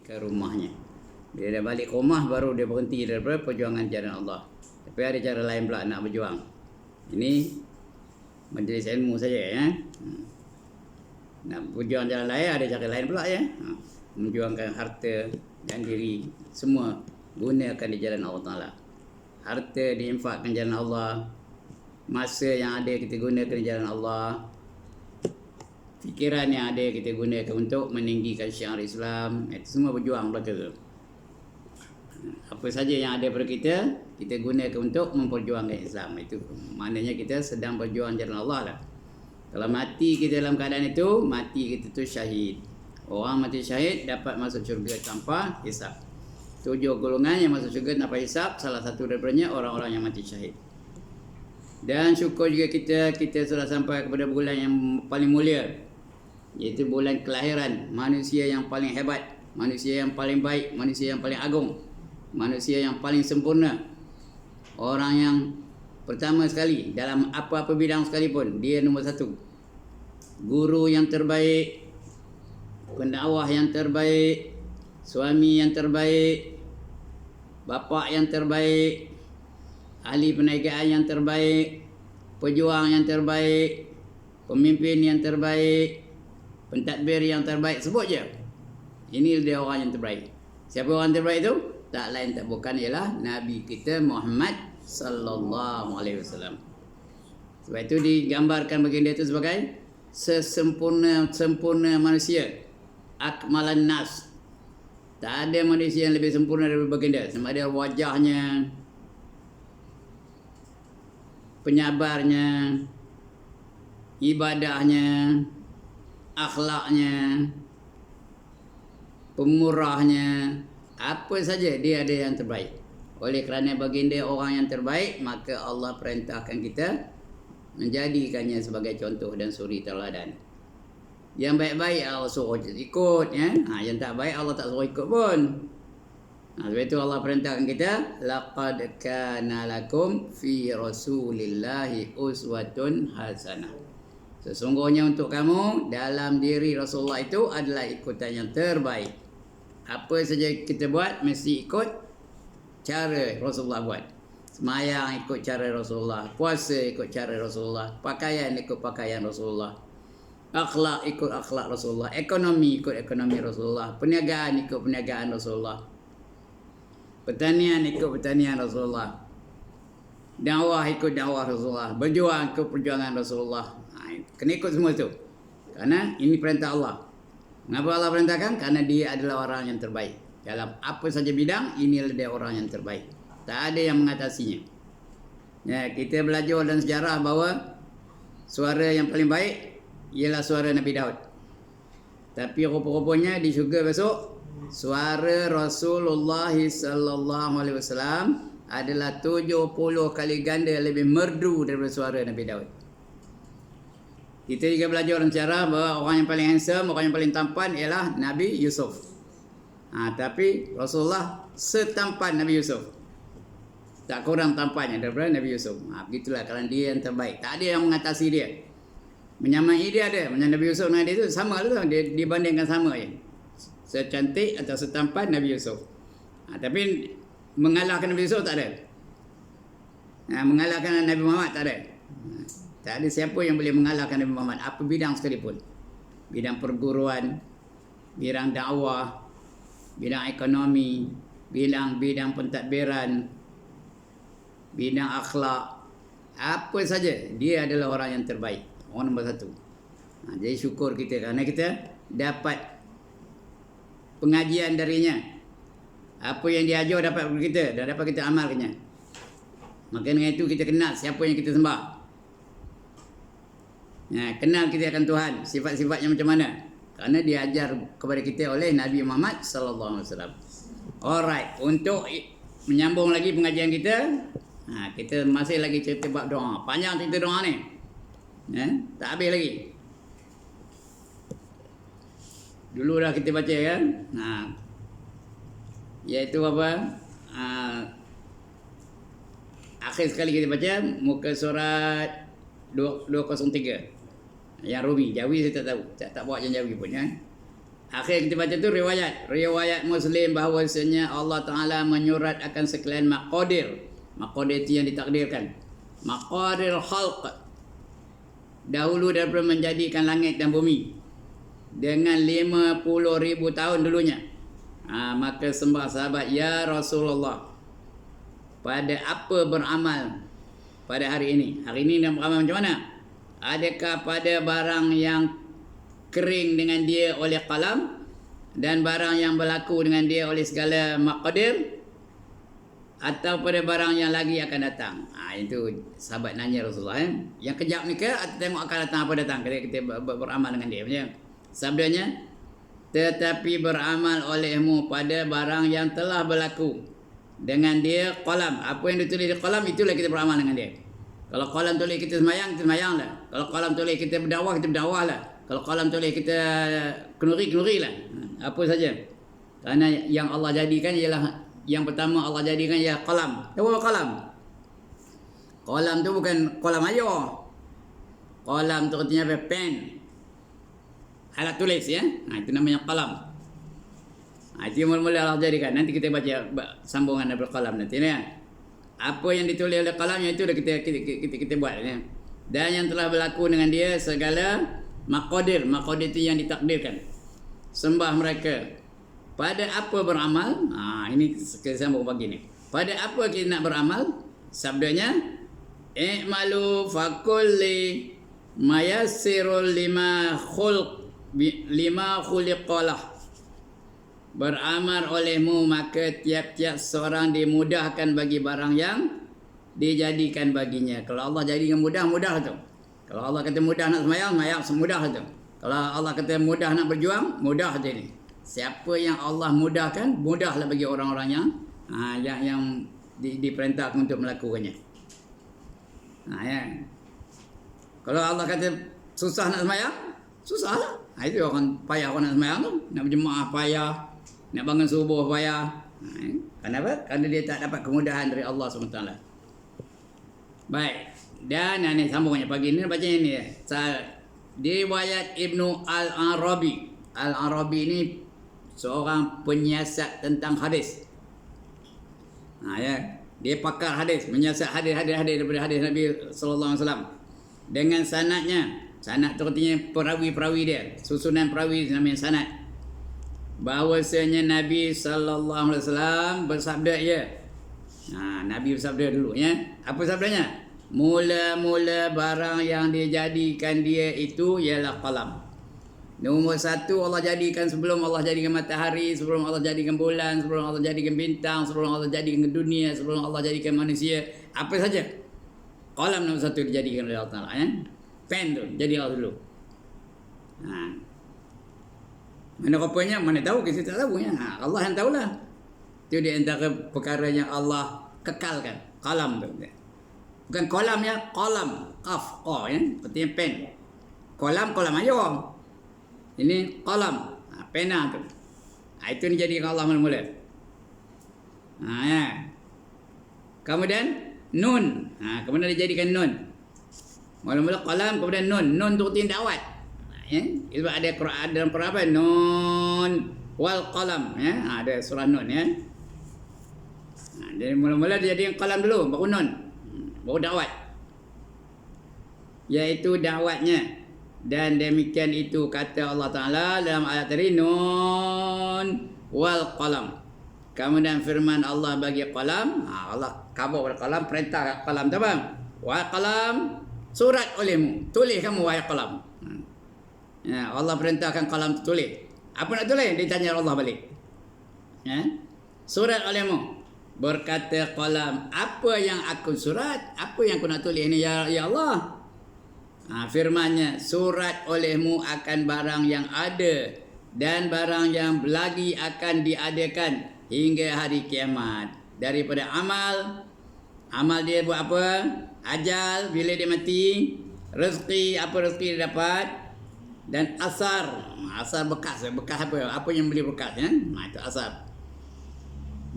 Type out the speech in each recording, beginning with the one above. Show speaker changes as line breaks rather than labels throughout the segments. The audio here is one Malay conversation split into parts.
ke rumahnya. Bila dia balik ke rumah baru dia berhenti daripada perjuangan jalan Allah. Tapi ada cara lain pula nak berjuang. Ini majlis ilmu saja ya. Nak berjuang jalan lain ada cara lain pula ya. Menjuangkan harta dan diri semua gunakan di jalan Allah Taala. Harta diinfakkan jalan Allah. Masa yang ada kita gunakan di jalan Allah. Fikiran yang ada kita gunakan untuk meninggikan syiar Islam. Itu semua berjuang belaka tu. Apa saja yang ada pada kita, kita gunakan untuk memperjuangkan Islam. Itu maknanya kita sedang berjuang jalan Allah lah. Kalau mati kita dalam keadaan itu, mati kita tu syahid. Orang mati syahid dapat masuk syurga tanpa hisap. 7 golongan yang masuk syurga tanpa hisap, salah satu daripadanya orang-orang yang mati syahid. Dan syukur juga kita sudah sampai kepada bulan yang paling mulia, iaitu bulan kelahiran manusia yang paling hebat, manusia yang paling baik, manusia yang paling agung, manusia yang paling sempurna. Orang yang pertama sekali dalam apa-apa bidang sekalipun, dia nombor 1. Guru yang terbaik, pendakwah yang terbaik, suami yang terbaik, bapa yang terbaik, ahli perniagaan yang terbaik, pejuang yang terbaik, pemimpin yang terbaik, pentadbir yang terbaik. Sebut je. Ini dia orang yang terbaik. Siapa orang terbaik tu? Tak lain tak bukan ialah Nabi kita Muhammad sallallahu alaihi wasallam. Sebab itu digambarkan baginda itu sebagai sempurna manusia. Akmalan nas. Tak ada manusia yang lebih sempurna daripada baginda. Sama ada wajahnya, penyabarnya, ibadahnya, akhlaknya, pemurahnya, apa saja dia ada yang terbaik. Oleh kerana baginda orang yang terbaik, maka Allah perintahkan kita menjadikannya sebagai contoh dan suri teladan. Yang baik-baik Allah suruh ikut ya. Yang tak baik Allah tak suruh ikut pun. Sebab itu Allah perintahkan kita, laqad kana lakum fi rasulillahi uswatun hasanah. Sesungguhnya untuk kamu dalam diri Rasulullah itu adalah ikutan yang terbaik. Apa saja kita buat mesti ikut cara Rasulullah buat. Semayang ikut cara Rasulullah, puasa ikut cara Rasulullah, pakaian ikut pakaian Rasulullah, akhlak ikut akhlak Rasulullah, ekonomi ikut ekonomi Rasulullah, perniagaan ikut perniagaan Rasulullah, pertanian ikut pertanian Rasulullah, dakwah ikut dakwah Rasulullah, berjuang ikut perjuangan Rasulullah. Kena ikut semua tu. Karena ini perintah Allah. Kenapa Allah perintahkan? Karena dia adalah orang yang terbaik. Dalam apa saja bidang, inilah dia orang yang terbaik. Tak ada yang mengatasinya. Ya, kita belajar dalam sejarah bahawa suara yang paling baik ialah suara Nabi Daud. Tapi rupa-rupanya di syurga besok, suara Rasulullah sallallahu alaihi wasallam adalah 70 kali ganda lebih merdu daripada suara Nabi Daud. Kita juga belajar dalam sejarah bahawa orang yang paling handsome, orang yang paling tampan ialah Nabi Yusuf. Tapi Rasulullah setampan Nabi Yusuf. Tak kurang tampannya daripada Nabi Yusuf. Begitulah kerana dia yang terbaik. Tak ada yang mengatasi dia. Menyamai dia ada. Macam Nabi Yusuf dengan dia itu sama lah tu. Dia dibandingkan sama je. Secantik atau setampan Nabi Yusuf. Tapi mengalahkan Nabi Yusuf tak ada. Mengalahkan Nabi Muhammad tak ada. Tak ada siapa yang boleh mengalahkan Nabi Muhammad. Apa bidang sekalipun. Bidang perguruan, bidang dakwah, bidang ekonomi, bidang pentadbiran, bidang akhlak, apa saja, dia adalah orang yang terbaik. Orang nombor 1. Jadi syukur kita kerana kita dapat pengajian darinya. Apa yang dia ajar dapat kepada kita dan dapat kita amalkannya. Maka dengan itu kita kenal siapa yang kita sembah. Kenal kita akan Tuhan, sifat-sifatnya macam mana. Kerana dia ajar kepada kita oleh Nabi Muhammad sallallahu alaihi wasallam. Alright, untuk menyambung lagi pengajian kita, kita masih lagi cerita bab doa. Panjang cerita doa ni. Tak habis lagi. Dulu dah kita baca kan. Iaitu apa? Akhir sekali kita baca muka surat 203. Yang Rumi, Jawi saya tak tahu. Tak bawa yang Jawi pun kan. Akhir kita baca tu riwayat Muslim bahawasanya Allah Taala menyurat akan sekalian maqadir. Maqadir itu yang ditakdirkan. Maqadir khalq. Dahulu daripada menjadikan langit dan bumi dengan 50,000 tahun dulunya. Maka sembah sahabat, ya Rasulullah, pada apa beramal pada hari ini? Hari ini nak beramal macam mana? Adakah pada barang yang kering dengan dia oleh qalam dan barang yang berlaku dengan dia oleh segala maqadir, atau pada barang yang lagi akan datang? Itu sahabat nanya Rasulullah, yang kejap ni ke atau tengok akan datang apa datang, kita beramal dengan dia macam. Sabdanya, tetapi beramal olehmu pada barang yang telah berlaku dengan dia qalam. Apa yang ditulis di qalam, itulah kita beramal dengan dia. Kalau qalam tulis kita semayang lah. Kalau qalam tulis kita berdakwah, kita berdakwah lah. Kalau qalam tulis kita kenuri lah. Apa saja. Kerana yang Allah jadikan ialah, yang pertama Allah jadikan ialah qalam. Apa qalam? Qalam tu bukan qalam ayo. Qalam tu artinya apa? Pen. Alat tulis ya. Itu namanya qalam. Itu yang mula-mula Allah jadikan. Nanti kita baca sambungan daripada qalam nanti ya. Apa yang ditulis oleh qalamnya itu dah kita buat ya. Dan yang telah berlaku dengan dia segala maqadir. Maqadir itu yang ditakdirkan. Sembah mereka. Pada apa beramal? Ini kita sambung pagi ni. Pada apa kita nak beramal? Sabdanya, i'malu fakulli mayassirul lima khuliqalah. Beramal olehmu, maka tiap-tiap seorang dimudahkan bagi barang yang dijadikan baginya. Kalau Allah jadikan mudah tu. Kalau Allah kata mudah nak semayang semudah tu. Kalau Allah kata mudah nak berjuang, mudah tu ni. Siapa yang Allah mudahkan, mudahlah bagi orang-orang yang diperintahkan untuk melakukannya. Ya. Kalau Allah kata susah nak semayang, susah lah. Itu orang payah orang nak semayang tu. Nak berjemaah payah, nak bangun subuh payah. Kenapa? Kerana dia tak dapat kemudahan dari Allah SWT. Baik. Dan ini sambungannya pagi ni baca ini. Riwayat Ibnu Al-Arabi. Al-Arabi ini seorang penyiasat tentang hadis. Ya. Dia pakar hadis, menyiasat hadis daripada hadis Nabi sallallahu alaihi wasallam. Dengan sanadnya. Sanad tu artinya perawi-perawi dia. Susunan perawi namanya sanad. Bahawasanya Nabi sallallahu alaihi wasallam bersabda ya. Nabi bersabda dulu ya. Apa sabdanya? Mula-mula barang yang dijadikan dia itu ialah qalam. Nombor satu, Allah jadikan sebelum Allah jadikan matahari, sebelum Allah jadikan bulan, sebelum Allah jadikan bintang, sebelum Allah jadikan dunia, sebelum Allah jadikan manusia, apa saja. Qalam nombor satu dijadikan oleh Allah Ta'ala ya. Pen tu jadi Allah dulu. Mana rupanya, mana tahu, kita tak tahu ya. Allah yang tahulah. Itu di antara perkara yang Allah kekalkan. Qalam tu. Bukan kolam ya, qalam, qaf, qa ya, artinya pen. Qalam ayo. Ini qalam, pena tu. Itu dijadikan Allah mula-mula. Ya. Kemudian nun. Kemudian dijadikan nun. Mula-mula qalam, kemudian nun. Nun tu artinya dakwat. Ya. Sebab ada Quran dalam Quran apa? Nun wal qalam ya. Ada surah nun ya. Jadi mula-mula dijadikan qalam dulu, baru nun. Baru dakwat. Iaitu dakwatnya. Dan demikian itu kata Allah Ta'ala dalam ayat tadi, nun wal qalam. Kemudian firman Allah bagi qalam, Allah khabar pada qalam, perintah qalam tu bang. Wal qalam, surat olehmu, tulis kamu wahai qalam. Ya, Allah perintahkan qalam tu tulis. Apa nak tulis? Dia tanya Allah balik. Ya. Surat olehmu. Berkata qalam, apa yang aku surat? Apa yang aku nak tulis ni ya Allah? Firmannya, surat olehmu akan barang yang ada dan barang yang lagi akan diadakan hingga hari kiamat. Daripada amal dia buat apa? Ajal, bila dia mati. Rezeki, apa rezeki dia dapat. Dan asar bekas apa? Apa yang boleh bekas ya? Itu asar.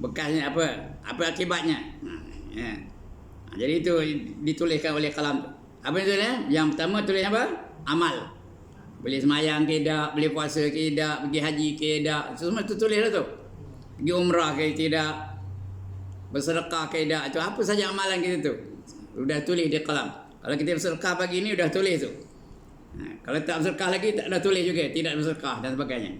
Bekasnya apa? Apa akibatnya? Ya. Jadi itu dituliskan oleh kalam tu. Apa itu dia? Yang pertama tulis apa? Amal. Boleh semayang ke tak, boleh puasa ke tak, pergi haji ke tak. Semua tu tulis dah tu. Pergi umrah ke tidak, bersedekah ke tak. Itu apa saja amalan kita tu. Sudah tulis di kalam. Kalau kita bersedekah pagi ni, sudah tulis tu. Kalau tak bersedekah lagi, tak ada tulis juga. Tidak bersedekah dan sebagainya.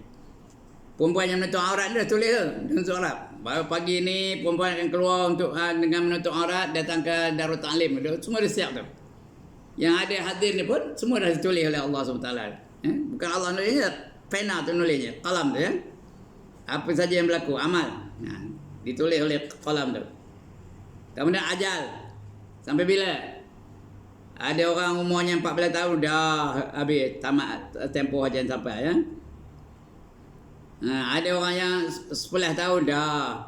Perempuan yang menutup aurat dia dah tulis tu. Menutup aurat. Baru pagi ni, perempuan akan keluar untuk dengan menutup aurat, datang ke Darul Ta'lim. Semua dah siap tu. Yang ada hadir ni pun, semua dah ditulis oleh Allah SWT. Bukan Allah nulisnya, pena tu nulisnya, kalam tu ya. Apa saja yang berlaku, amal, ditulis oleh kalam tu. Kemudian ajal, sampai bila? Ada orang umurnya 14 tahun dah habis tamat tempoh ajan sampai ya. Ada orang yang 11 tahun dah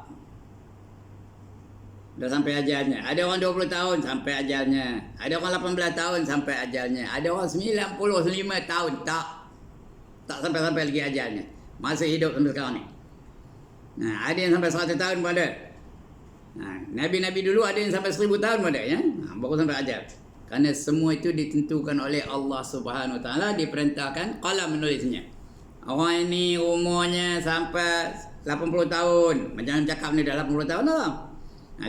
sampai ajalnya. Ada orang 20 tahun sampai ajalnya. Ada orang 18 tahun sampai ajalnya. Ada orang 95 tahun tak sampai lagi ajalnya. Masih hidup sampai sekarang ni. Ada yang sampai 100 tahun pun ada. Nabi-nabi dulu ada yang sampai 1000 tahun pun ada ya. Baru sampai ajal. Kerana semua itu ditentukan oleh Allah Subhanahu Wa Taala, diperintahkan qalam menulisnya. Orang ini umurnya sampai 80 tahun. Macam cakap ni dah 80 tahun dah.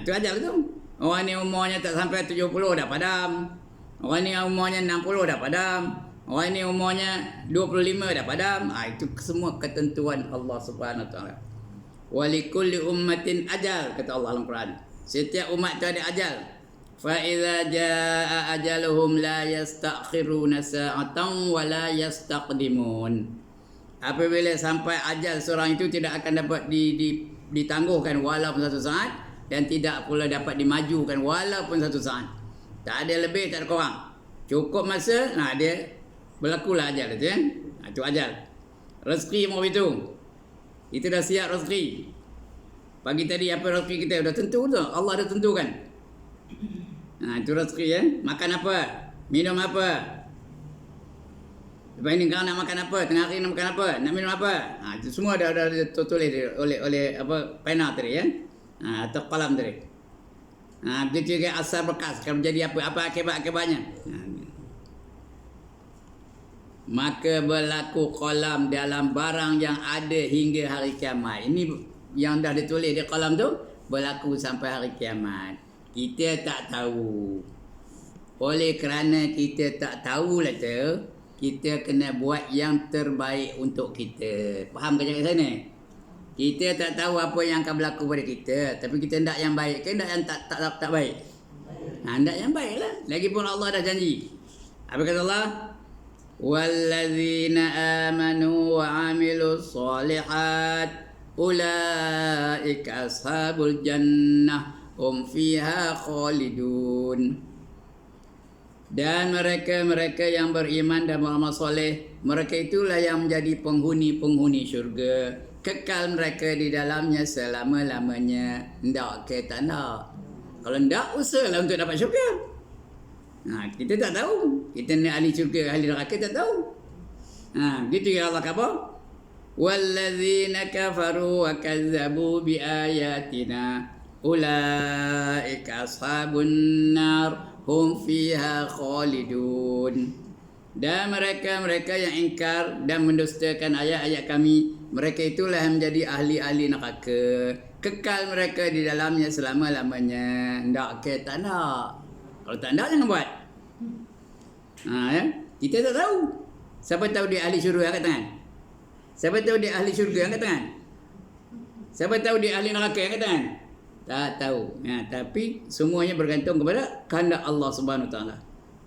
Itu ajal tu. Orang ni umurnya tak sampai 70 dah padam. Orang ni umurnya 60 dah padam. Orang ni umurnya 25 dah padam. Itu semua ketentuan Allah Subhanahu Wa Taala. Wa likulli ummatin ajal, kata Allah dalam Quran. Setiap umat tu ada ajal. Fa idza jaa ajaluhum la yastakhiruna sa'atan wa la yastaqdimun. Apabila sampai ajal seorang itu tidak akan dapat ditangguhkan walaupun satu saat, dan tidak pula dapat dimajukan walaupun satu saat. Tak ada lebih, tak ada kurang. Cukup masa, dia berlakulah ajal itu kan. Itu ajal. Rezeki mau itu. Itu dah siap rezeki. Pagi tadi apa rezeki kita dah tentu tu. Allah dah tentukan. Itu rezeki ya. Makan apa? Minum apa? Lepas ini kau nak makan apa? Tengah hari nak makan apa? Nak minum apa? Itu semua dah tulis oleh apa pena tadi ya. Atau kalam tadi. Begitu juga asal bekas akan menjadi apa akibat-akibatnya. Maka berlaku kalam dalam barang yang ada hingga hari kiamat. Ini yang dah ditulis di kalam tu berlaku sampai hari kiamat. Kita tak tahu. Oleh kerana kita tak tahu lah tu, kita kena buat yang terbaik untuk kita. Faham ke cakap sana? Kita tak tahu apa yang akan berlaku pada kita, tapi kita hendak yang baik ke hendak yang tak baik? Hendak yang baik lah. Lagipun Allah dah janji. Apa kata Allah? Wallazina amanu wa amilus solihat ulaika ashabul jannah hum fiha khalidun. Dan mereka yang beriman dan beramal soleh, mereka itulah yang menjadi penghuni syurga. Kekal mereka di dalamnya selama-lamanya. Ndak ke tak nak. Kalau ndak, usahalah untuk dapat syurga. Kita tak tahu. Kita ni ahli syurga, ahli neraka tak tahu. Gitu ya Allah kata. Wallazina kafaru wa kazzabu bi ayatina ulaika ashabun nar hum fiha khalidun. Dan mereka yang ingkar dan mendustakan ayat-ayat kami, mereka itulah yang menjadi ahli-ahli neraka. Kekal mereka di dalamnya selama-lamanya. Ndak ke tak nak. Kalau tak nak, jangan buat. Ya? Kita tak tahu. Siapa tahu dia ahli syurga, angkat tangan. Siapa tahu dia ahli syurga, angkat tangan. Siapa tahu dia ahli neraka, angkat tangan. Tak tahu. Tapi semuanya bergantung kepada kehendak Allah Subhanahu Wa Taala.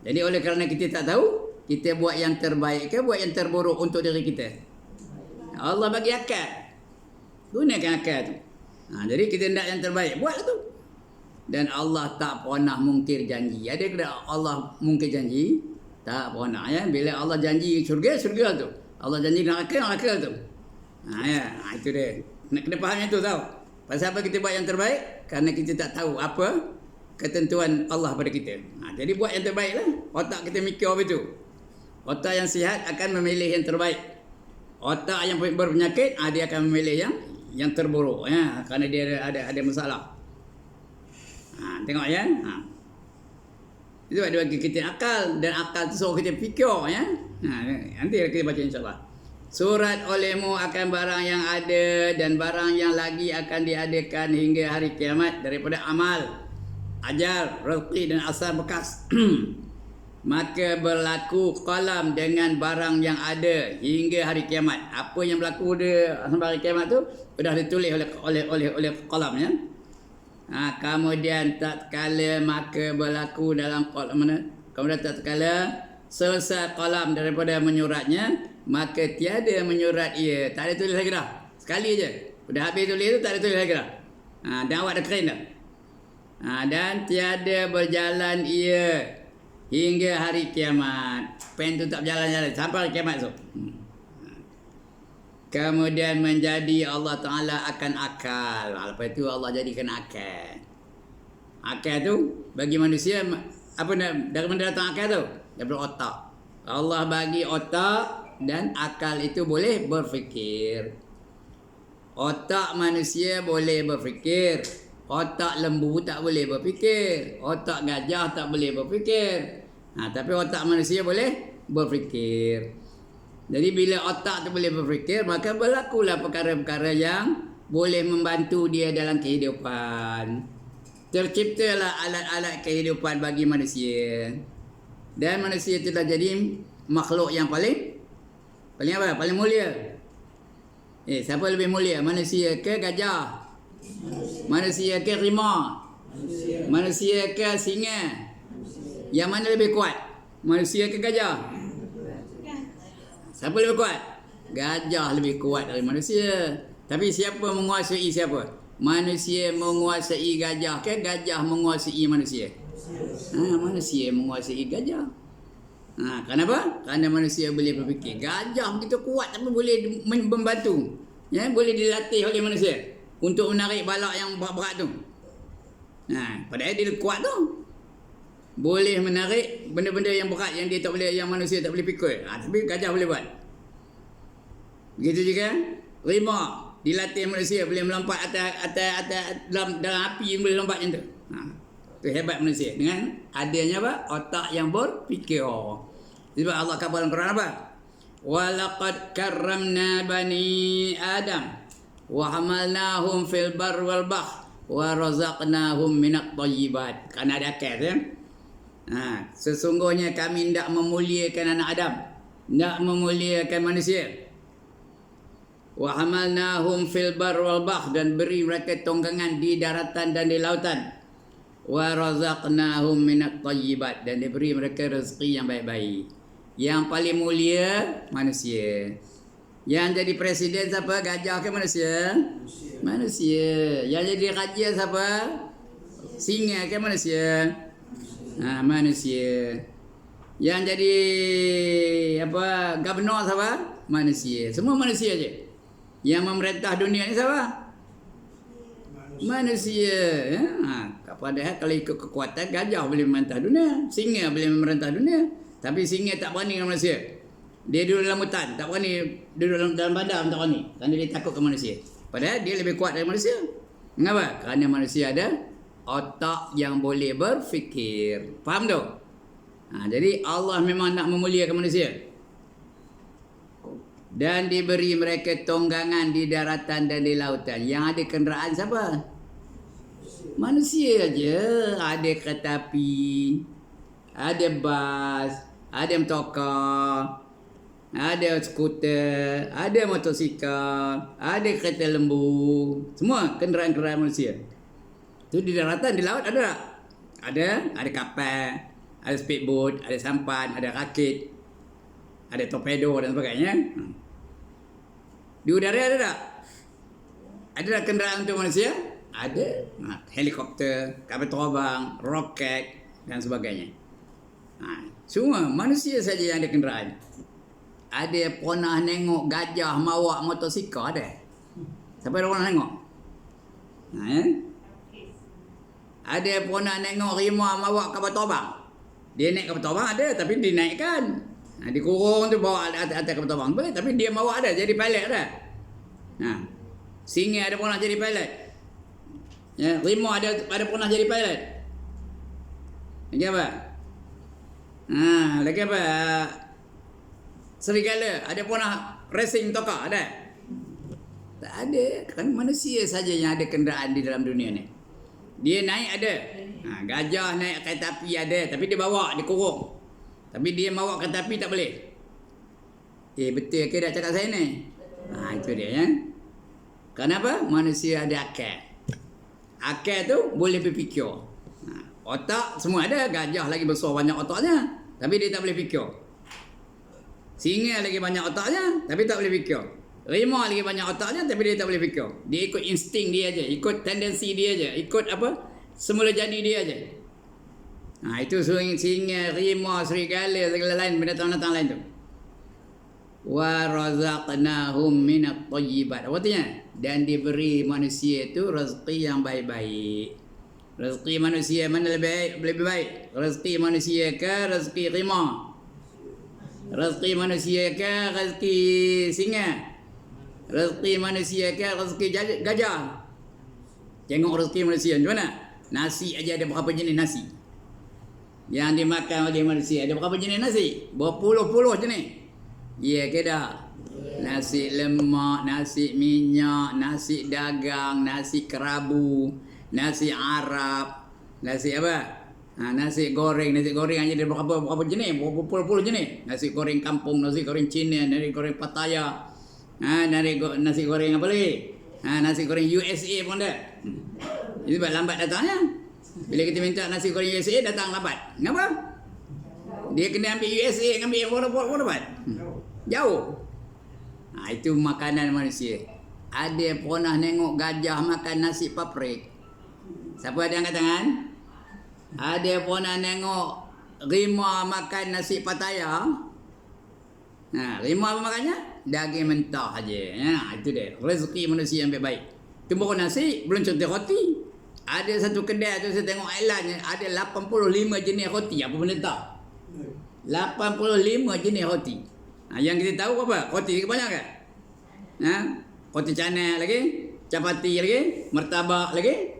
Jadi oleh kerana kita tak tahu, kita buat yang terbaik ke buat yang terburuk untuk diri kita? Allah bagi akal. Gunakan akal tu. Jadi kita hendak yang terbaik, buatlah tu. Dan Allah tak pernah mungkir janji. Ada ke Allah mungkir janji? Tak pernah ya. Bila Allah janji syurga tu. Allah janji neraka tu. Itu dia. Nak kena faham yang tu tahu. Pasal apa kita buat yang terbaik? Kerana kita tak tahu apa ketentuan Allah pada kita. Jadi buat yang terbaik lah. Otak kita mikir apa itu. Otak yang sihat akan memilih yang terbaik. Otak yang berpenyakit, dia akan memilih yang terburuk ya, kerana dia ada masalah. Tengok ya. Itu ada bagi kita akal, dan akal tu suruh kita fikir ya. Nanti kita baca insyaAllah. Surat olehmu akan barang yang ada dan barang yang lagi akan diadakan hingga hari kiamat daripada amal, ajal, rezeki dan asal bekas. Maka berlaku qalam dengan barang yang ada hingga hari kiamat. Apa yang berlaku sampai hari kiamat tu sudah ditulis oleh qalam, ya. Kemudian tatkala maka berlaku dalam qalam mana? Kemudian tatkala selesai qalam daripada menyuratnya, maka tiada menyurat ia. Tak ada tulis lagi dah. Sekali je. Sudah habis tulis tu, tak ada tulis lagi dah. Dan awak dah keren dah. Dan tiada berjalan ia hingga hari kiamat. Pen tu tak berjalan-jalan sampai hari kiamat tu. Kemudian menjadi Allah Ta'ala akan akal. Lepas tu Allah jadikan akal. Akal tu bagi manusia, apa dari mana datang akal tu? Daripada otak. Allah bagi otak dan akal itu boleh berfikir. Otak manusia boleh berfikir. Otak lembu tak boleh berfikir. Otak gajah tak boleh berfikir. Tapi otak manusia boleh berfikir. Jadi bila otak tu boleh berfikir, maka berlakulah perkara-perkara yang boleh membantu dia dalam kehidupan. Terciptalah alat-alat kehidupan bagi manusia. Dan manusia telah jadi makhluk yang paling apa? Paling mulia. Siapa lebih mulia? Manusia ke gajah? Manusia ke rimau? Manusia ke singa? Yang mana lebih kuat? Manusia ke gajah? Siapa lebih kuat? Gajah lebih kuat dari manusia. Tapi siapa menguasai siapa? Manusia menguasai gajah ke gajah menguasai manusia? Manusia menguasai gajah. Kenapa? Kerana manusia boleh berfikir. Gajah begitu kuat tapi boleh membantu. Ya, boleh dilatih oleh manusia untuk menarik balak yang berat-berat tu. Padahal dia kuat tu. Boleh menarik benda-benda yang berat yang dia tak boleh, yang manusia tak boleh pikul. Tapi gajah boleh buat. Begitu juga rimau dilatih manusia boleh melompat atas dalam api, boleh lompat macam tu. Itu hebat manusia dengan adanya apa? Otak yang berfikir. Sebab Allah kata dalam Quran apa? Walaqad karramna bani Adam wa hamalnahum fil barri wal bahr wa razaqnahum minat thayyibat. Kan ada akal ya? Sesungguhnya kami tidak memuliakan anak Adam, tidak memuliakan manusia. Wa hamalnahum fil barri wal bahr, dan beri mereka tonggangan di daratan dan di lautan. Wa razaqnahum minat thayyibat, dan diberi mereka rezeki yang baik-baik. Yang paling mulia manusia. Yang jadi presiden siapa? Gajah ke manusia? Manusia. Yang jadi raja siapa? Singa ke manusia? Manusia. Yang jadi apa? Gubernur siapa? Manusia. Semua manusia je. Yang memerintah dunia ni siapa? Manusia. Padahal kalau ikut kekuatan, gajah boleh memerintah dunia, singa boleh memerintah dunia. Tapi singa tak berani dengan manusia. Dia duduk dalam hutan, tak berani duduk dalam bandar, tak berani. Kerana dia takut ke manusia. Padahal dia lebih kuat dari manusia. Mengapa? Kerana manusia ada otak yang boleh berfikir. Faham tu? Jadi Allah memang nak memuliakan manusia. Dan diberi mereka tonggangan di daratan dan di lautan. Yang ada kenderaan siapa? Manusia aja. Ada kereta api, ada bas, ada motorkar, ada skuter, ada motosikal, ada kereta lembu. Semua kenderaan-kenderaan manusia. Tu di daratan, di laut ada tak? Ada kapal, ada speedboat, ada sampan, ada rakit, ada torpedo dan sebagainya. Di udara ada tak? Ada tak kenderaan untuk manusia? Ada. Helikopter, kapal terbang, roket dan sebagainya. Semua manusia saja yang ada kenderaan. Ada pernah tengok gajah mawak motosikal ada? Siapa ada pernah tengok? Ada pernah tengok rimau mawak kapal terbang? Dia naik kapal terbang ada, tapi dinaikkan. Dikurung tu bawa atas kapal terbang. Tapi dia mawak ada, jadi pilot ada. Singa ada pernah jadi pilot. Rimau ada pernah jadi pilot. Lagi apa? Lagi apa? serigala? Ada pernah racing tokar? Ada? Tak ada. Kan manusia saja yang ada kenderaan di dalam dunia ni. Dia naik ada. Gajah naik kereta api ada. Tapi dia bawa, dia kurung. Tapi dia bawa kereta api tak boleh. Betul ke tak cakap saya ni? Itu dia ya. Kenapa? Manusia ada akal. Akal tu boleh berfikir. Otak semua ada. Gajah lagi besar banyak otaknya. Tapi dia tak boleh fikir. Singa lagi banyak otaknya. Tapi tak boleh fikir. Rimau lagi banyak otaknya. Tapi dia tak boleh fikir. Dia ikut insting dia aja, ikut tendensi dia aja, ikut apa? Semula jadi dia aja. Itu singa, rimau, serigala, segala lain, binatang-binatang lain tu. Wa razaqnahum minat thayyibat. Apa artinya? Dan diberi manusia itu rezeki yang baik-baik. Rezeki manusia mana lebih baik? Rezeki manusia ke rezeki rimau? Rezeki manusia ke rezeki singa? Rezeki manusia ke rezeki gajah? Tengok rezeki manusia macam mana? Nasi aja ada berapa jenis nasi yang dimakan oleh manusia? Ada berapa jenis nasi? Berpuluh-puluh jenis. Ya ke dah? Nasi lemak, nasi minyak, nasi dagang, nasi kerabu, nasi Arab, nasi apa? Nasi goreng aja ada berapa jenis? Berpuluh-puluh jenis. Nasi goreng kampung, nasi goreng Cina, nasi goreng Pattaya. Nasi goreng apa lagi? Nasi goreng USA pun ada. Itu sebab lambat datangnya. Bila kita minta nasi goreng USA datang lambat. Kenapa? Dia kena ambil USA, ambil yang dapat. Jauh. Itu makanan manusia. Ada pernah tengok gajah makan nasi paprik? Siapa ada angkat tangan? Ada pernah tengok rimau makan nasi Pattaya? Rimau apa makannya? Daging mentah aja. Itu dia. Rezeki manusia yang baik. Tumbuk nasi, belum contoh roti. Ada satu kedai tu saya tengok iklannya, ada 85 jenis roti. Apa benda tak? 85 jenis roti. Yang kita tahu apa? Roti banyak kan? Roti canai lagi, capati lagi, martabak lagi.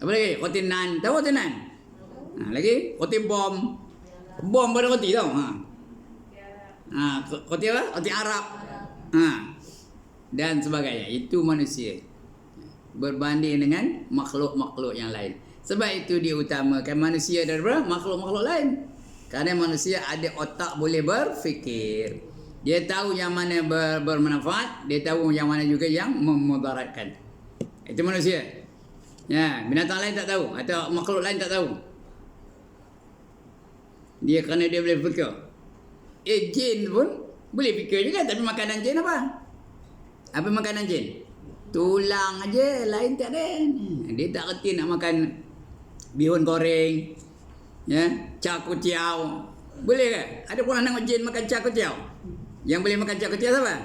Apa lagi? Roti nan. Tahu roti nan? Lagi roti bom. Bom pada roti tau. Roti apa? Roti Arab. Dan sebagainya. Itu manusia berbanding dengan makhluk-makhluk yang lain. Sebab itu diutamakan manusia daripada makhluk-makhluk lain. Kerana manusia ada otak, boleh berfikir. Dia tahu yang mana bermanfaat, dia tahu yang mana juga yang memudaratkan. Itu manusia. Ya, binatang lain tak tahu atau makhluk lain tak tahu. Dia kerana dia boleh fikir. Jin pun boleh fikir juga, tapi makanan jin apa? Apa makanan jin? Tulang aja, lain tak ada. Dia tak reti nak makan bihun goreng, ya, cak kuciau. Boleh ke? Ada pernah tengok jin makan cak kuciau? Yang boleh makan cak kuciau siapa?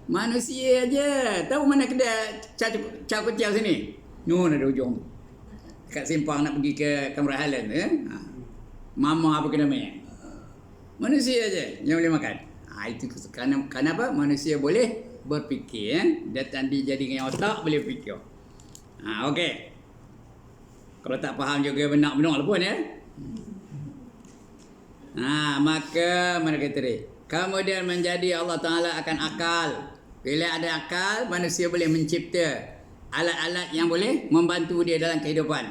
Manusia aja. Tahu mana kedai cak kuciau sini? Nun ada ujung. Kat simpang nak pergi ke Kamera Highland, ya. Mama apa kena namanya? Manusia aja yang boleh makan. Itu kenapa manusia boleh berfikir, ya? Datang dijadikan otak boleh fikir. Okey. Kalau tak faham juga benar-benar pun, ya. Maka mana kata dia? Kemudian menjadi Allah Ta'ala akan akal. Bila ada akal, manusia boleh mencipta alat-alat yang boleh membantu dia dalam kehidupan.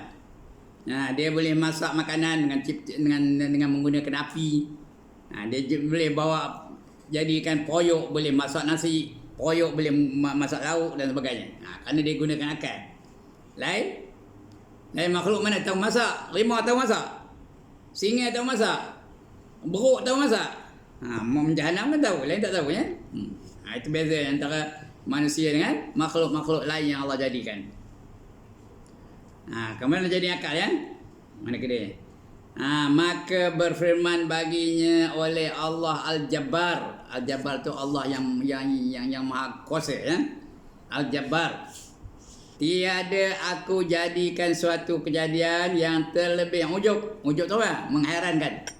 Dia boleh masak makanan dengan menggunakan api. Dia boleh bawa jadikan poyok, boleh masak nasi, poyok boleh masak lauk dan sebagainya. Kerana dia gunakan akal. Lain makhluk mana tahu masak? Rimau tahu masak? Singa tahu masak? Beruk tahu masak? Jahanam kan tahu, lain tak tahu, ya. Itu beza antara manusia dengan makhluk-makhluk lain yang Allah jadikan. Kemudian jadi akal, ya. Mana ke dia? Maka berfirman baginya oleh Allah Al-Jabbar. Al-Jabbar tu Allah yang maha kuasa, ya. Al-Jabbar. Tiada aku jadikan suatu kejadian yang terlebih ujub. Ujub tu apa? Mengherankan.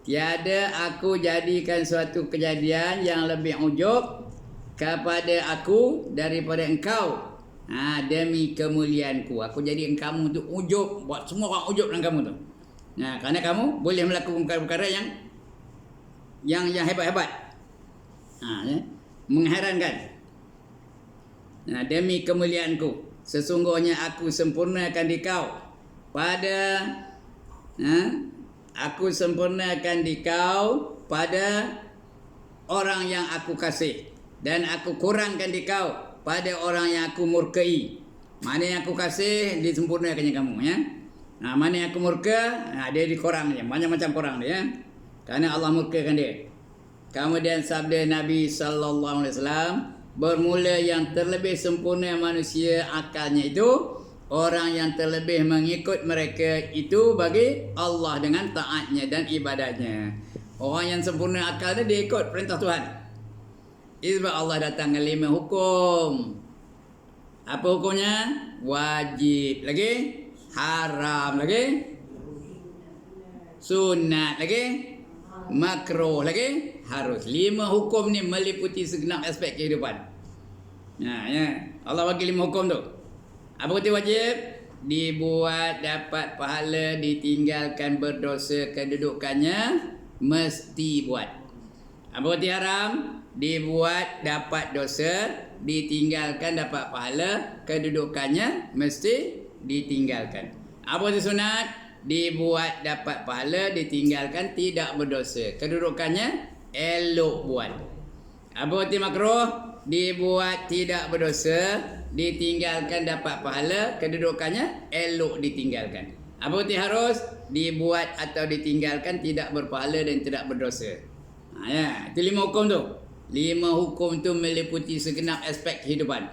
Tiada aku jadikan suatu kejadian yang lebih ujub kepada aku daripada engkau. Demi kemuliaanku. Aku jadikan kamu tu ujub. Buat semua orang ujub dengan kamu tu. Kerana kamu boleh melakukan perkara-perkara yang yang hebat-hebat. Ya. Mengherankan. Demi kemuliaanku, sesungguhnya aku sempurnakan di kau pada aku sempurnakan di kau pada orang yang aku kasih, dan aku kurangkan di kau pada orang yang aku murkai. Mana yang aku kasih disempurnakannya kamu, ya. Mana yang aku murka, dia dikurangnya, macam-macam kurang dia, ya. Karena Allah murkakan dia. Kemudian sabda Nabi sallallahu alaihi wasallam, bermula yang terlebih sempurna manusia akalnya itu orang yang terlebih mengikut mereka itu bagi Allah dengan taatnya dan ibadahnya. Orang yang sempurna akalnya dia ikut perintah Tuhan. Sebab Allah datang dengan 5 hukum. Apa hukumnya? Wajib lagi, haram lagi, sunat lagi, makruh lagi, harus. 5 hukum ni meliputi segenap aspek kehidupan. Ya. Allah bagi 5 hukum tu. Apa kata wajib? Dibuat dapat pahala, ditinggalkan berdosa kedudukannya, mesti buat. Apa kata haram? Dibuat dapat dosa, ditinggalkan dapat pahala, kedudukannya mesti ditinggalkan. Apa kata sunat? Dibuat dapat pahala, ditinggalkan tidak berdosa, kedudukannya elok buat. Apa kata makruh? Dibuat tidak berdosa, ditinggalkan dapat pahala, kedudukannya elok ditinggalkan. Apa kata harus? Dibuat atau ditinggalkan tidak berpahala dan tidak berdosa. Ya, itu 5 hukum tu. 5 hukum tu meliputi segenap aspek kehidupan.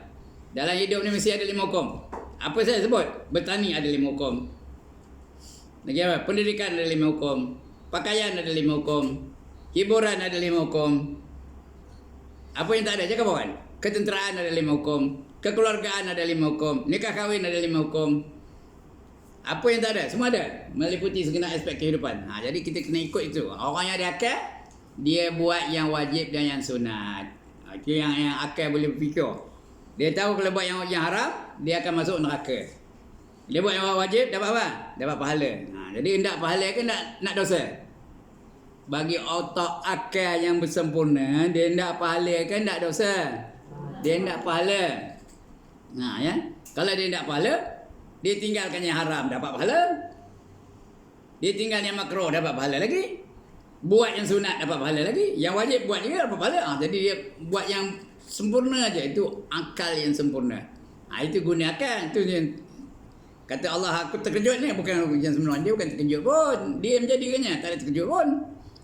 Dalam hidup ni mesti ada 5 hukum. Apa saya sebut? Bertani ada 5 hukum. Lagi apa? Pendidikan ada 5 hukum. Pakaian ada 5 hukum. Hiburan ada 5 hukum. Apa yang tak ada? Cakap kawan. Ketenteraan ada 5 hukum. Kekeluargaan ada 5 hukum. Nikah kahwin ada 5 hukum. Apa yang tak ada? Semua ada. Meliputi segenap aspek kehidupan. Jadi kita kena ikut itu. Orang yang ada akal, dia buat yang wajib dan yang sunat. Itu yang akal boleh berfikir. Dia tahu kalau buat yang haram, dia akan masuk neraka. Dia buat yang wajib, dapat apa? Dapat pahala. Jadi hendak pahala ke nak dosa? Bagi otak akal yang bersempurna, dia hendak pahala ke hendak dosa? Dia hendak pahala. Ya. Kalau dia hendak pahala, dia tinggalkan yang haram, dapat pahala. Dia tinggal yang makruh, dapat pahala lagi. Buat yang sunat, dapat pahala lagi. Yang wajib buat juga, dapat pahala. Jadi dia buat yang sempurna aja. Itu akal yang sempurna. Itu guna akal. Itu yang kata Allah, aku terkejut ni. Bukan yang sebenarnya, dia bukan terkejut pun. Dia menjadikannya, tak ada terkejut pun.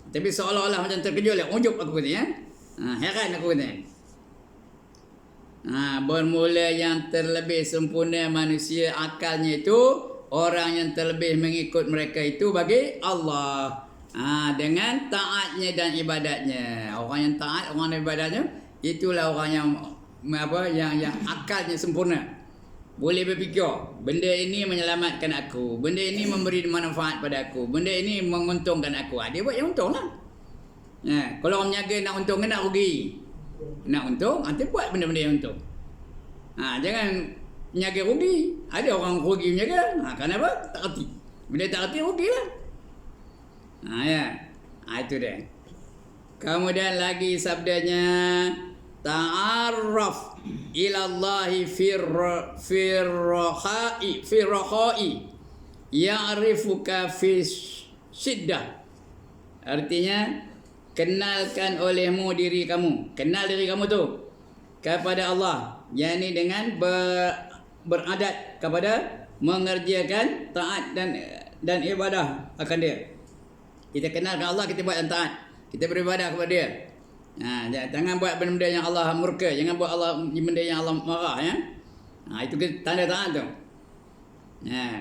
Tapi seolah-olah macam terkejut lah. Ujub aku kata, ya. Heran aku kata. Bermula yang terlebih sempurna manusia akalnya itu orang yang terlebih mengikut mereka itu bagi Allah. Dengan taatnya dan ibadatnya. Orang yang taat, orang yang ibadatnya, itulah orang yang yang akalnya sempurna. Boleh berfikir, benda ini menyelamatkan aku, benda ini memberi manfaat pada aku, benda ini menguntungkan aku. Dia buat yang untung lah. Kalau orang menyaga nak untung ke nak rugi? Nak untung, dia buat benda-benda yang untung. Jangan menyaga rugi. Ada orang rugi menyaga. Kenapa? Tak erti. Bila tak erti, rugi lah. Itu dia. Kemudian lagi sabdanya, ta'arraf ilallahi firrakhai ya'rifuka fi syiddah. Artinya, kenalkan olehmu diri kamu. Kenal diri kamu tu kepada Allah. Yani dengan beradat kepada mengerjakan taat dan ibadah akan dia. Kita kenalkan Allah, kita buat yang taat. Kita beribadah kepada dia. Jangan buat benda-benda yang Allah murka. Jangan buat benda yang Allah marah, ya. Itu tanda taat tu.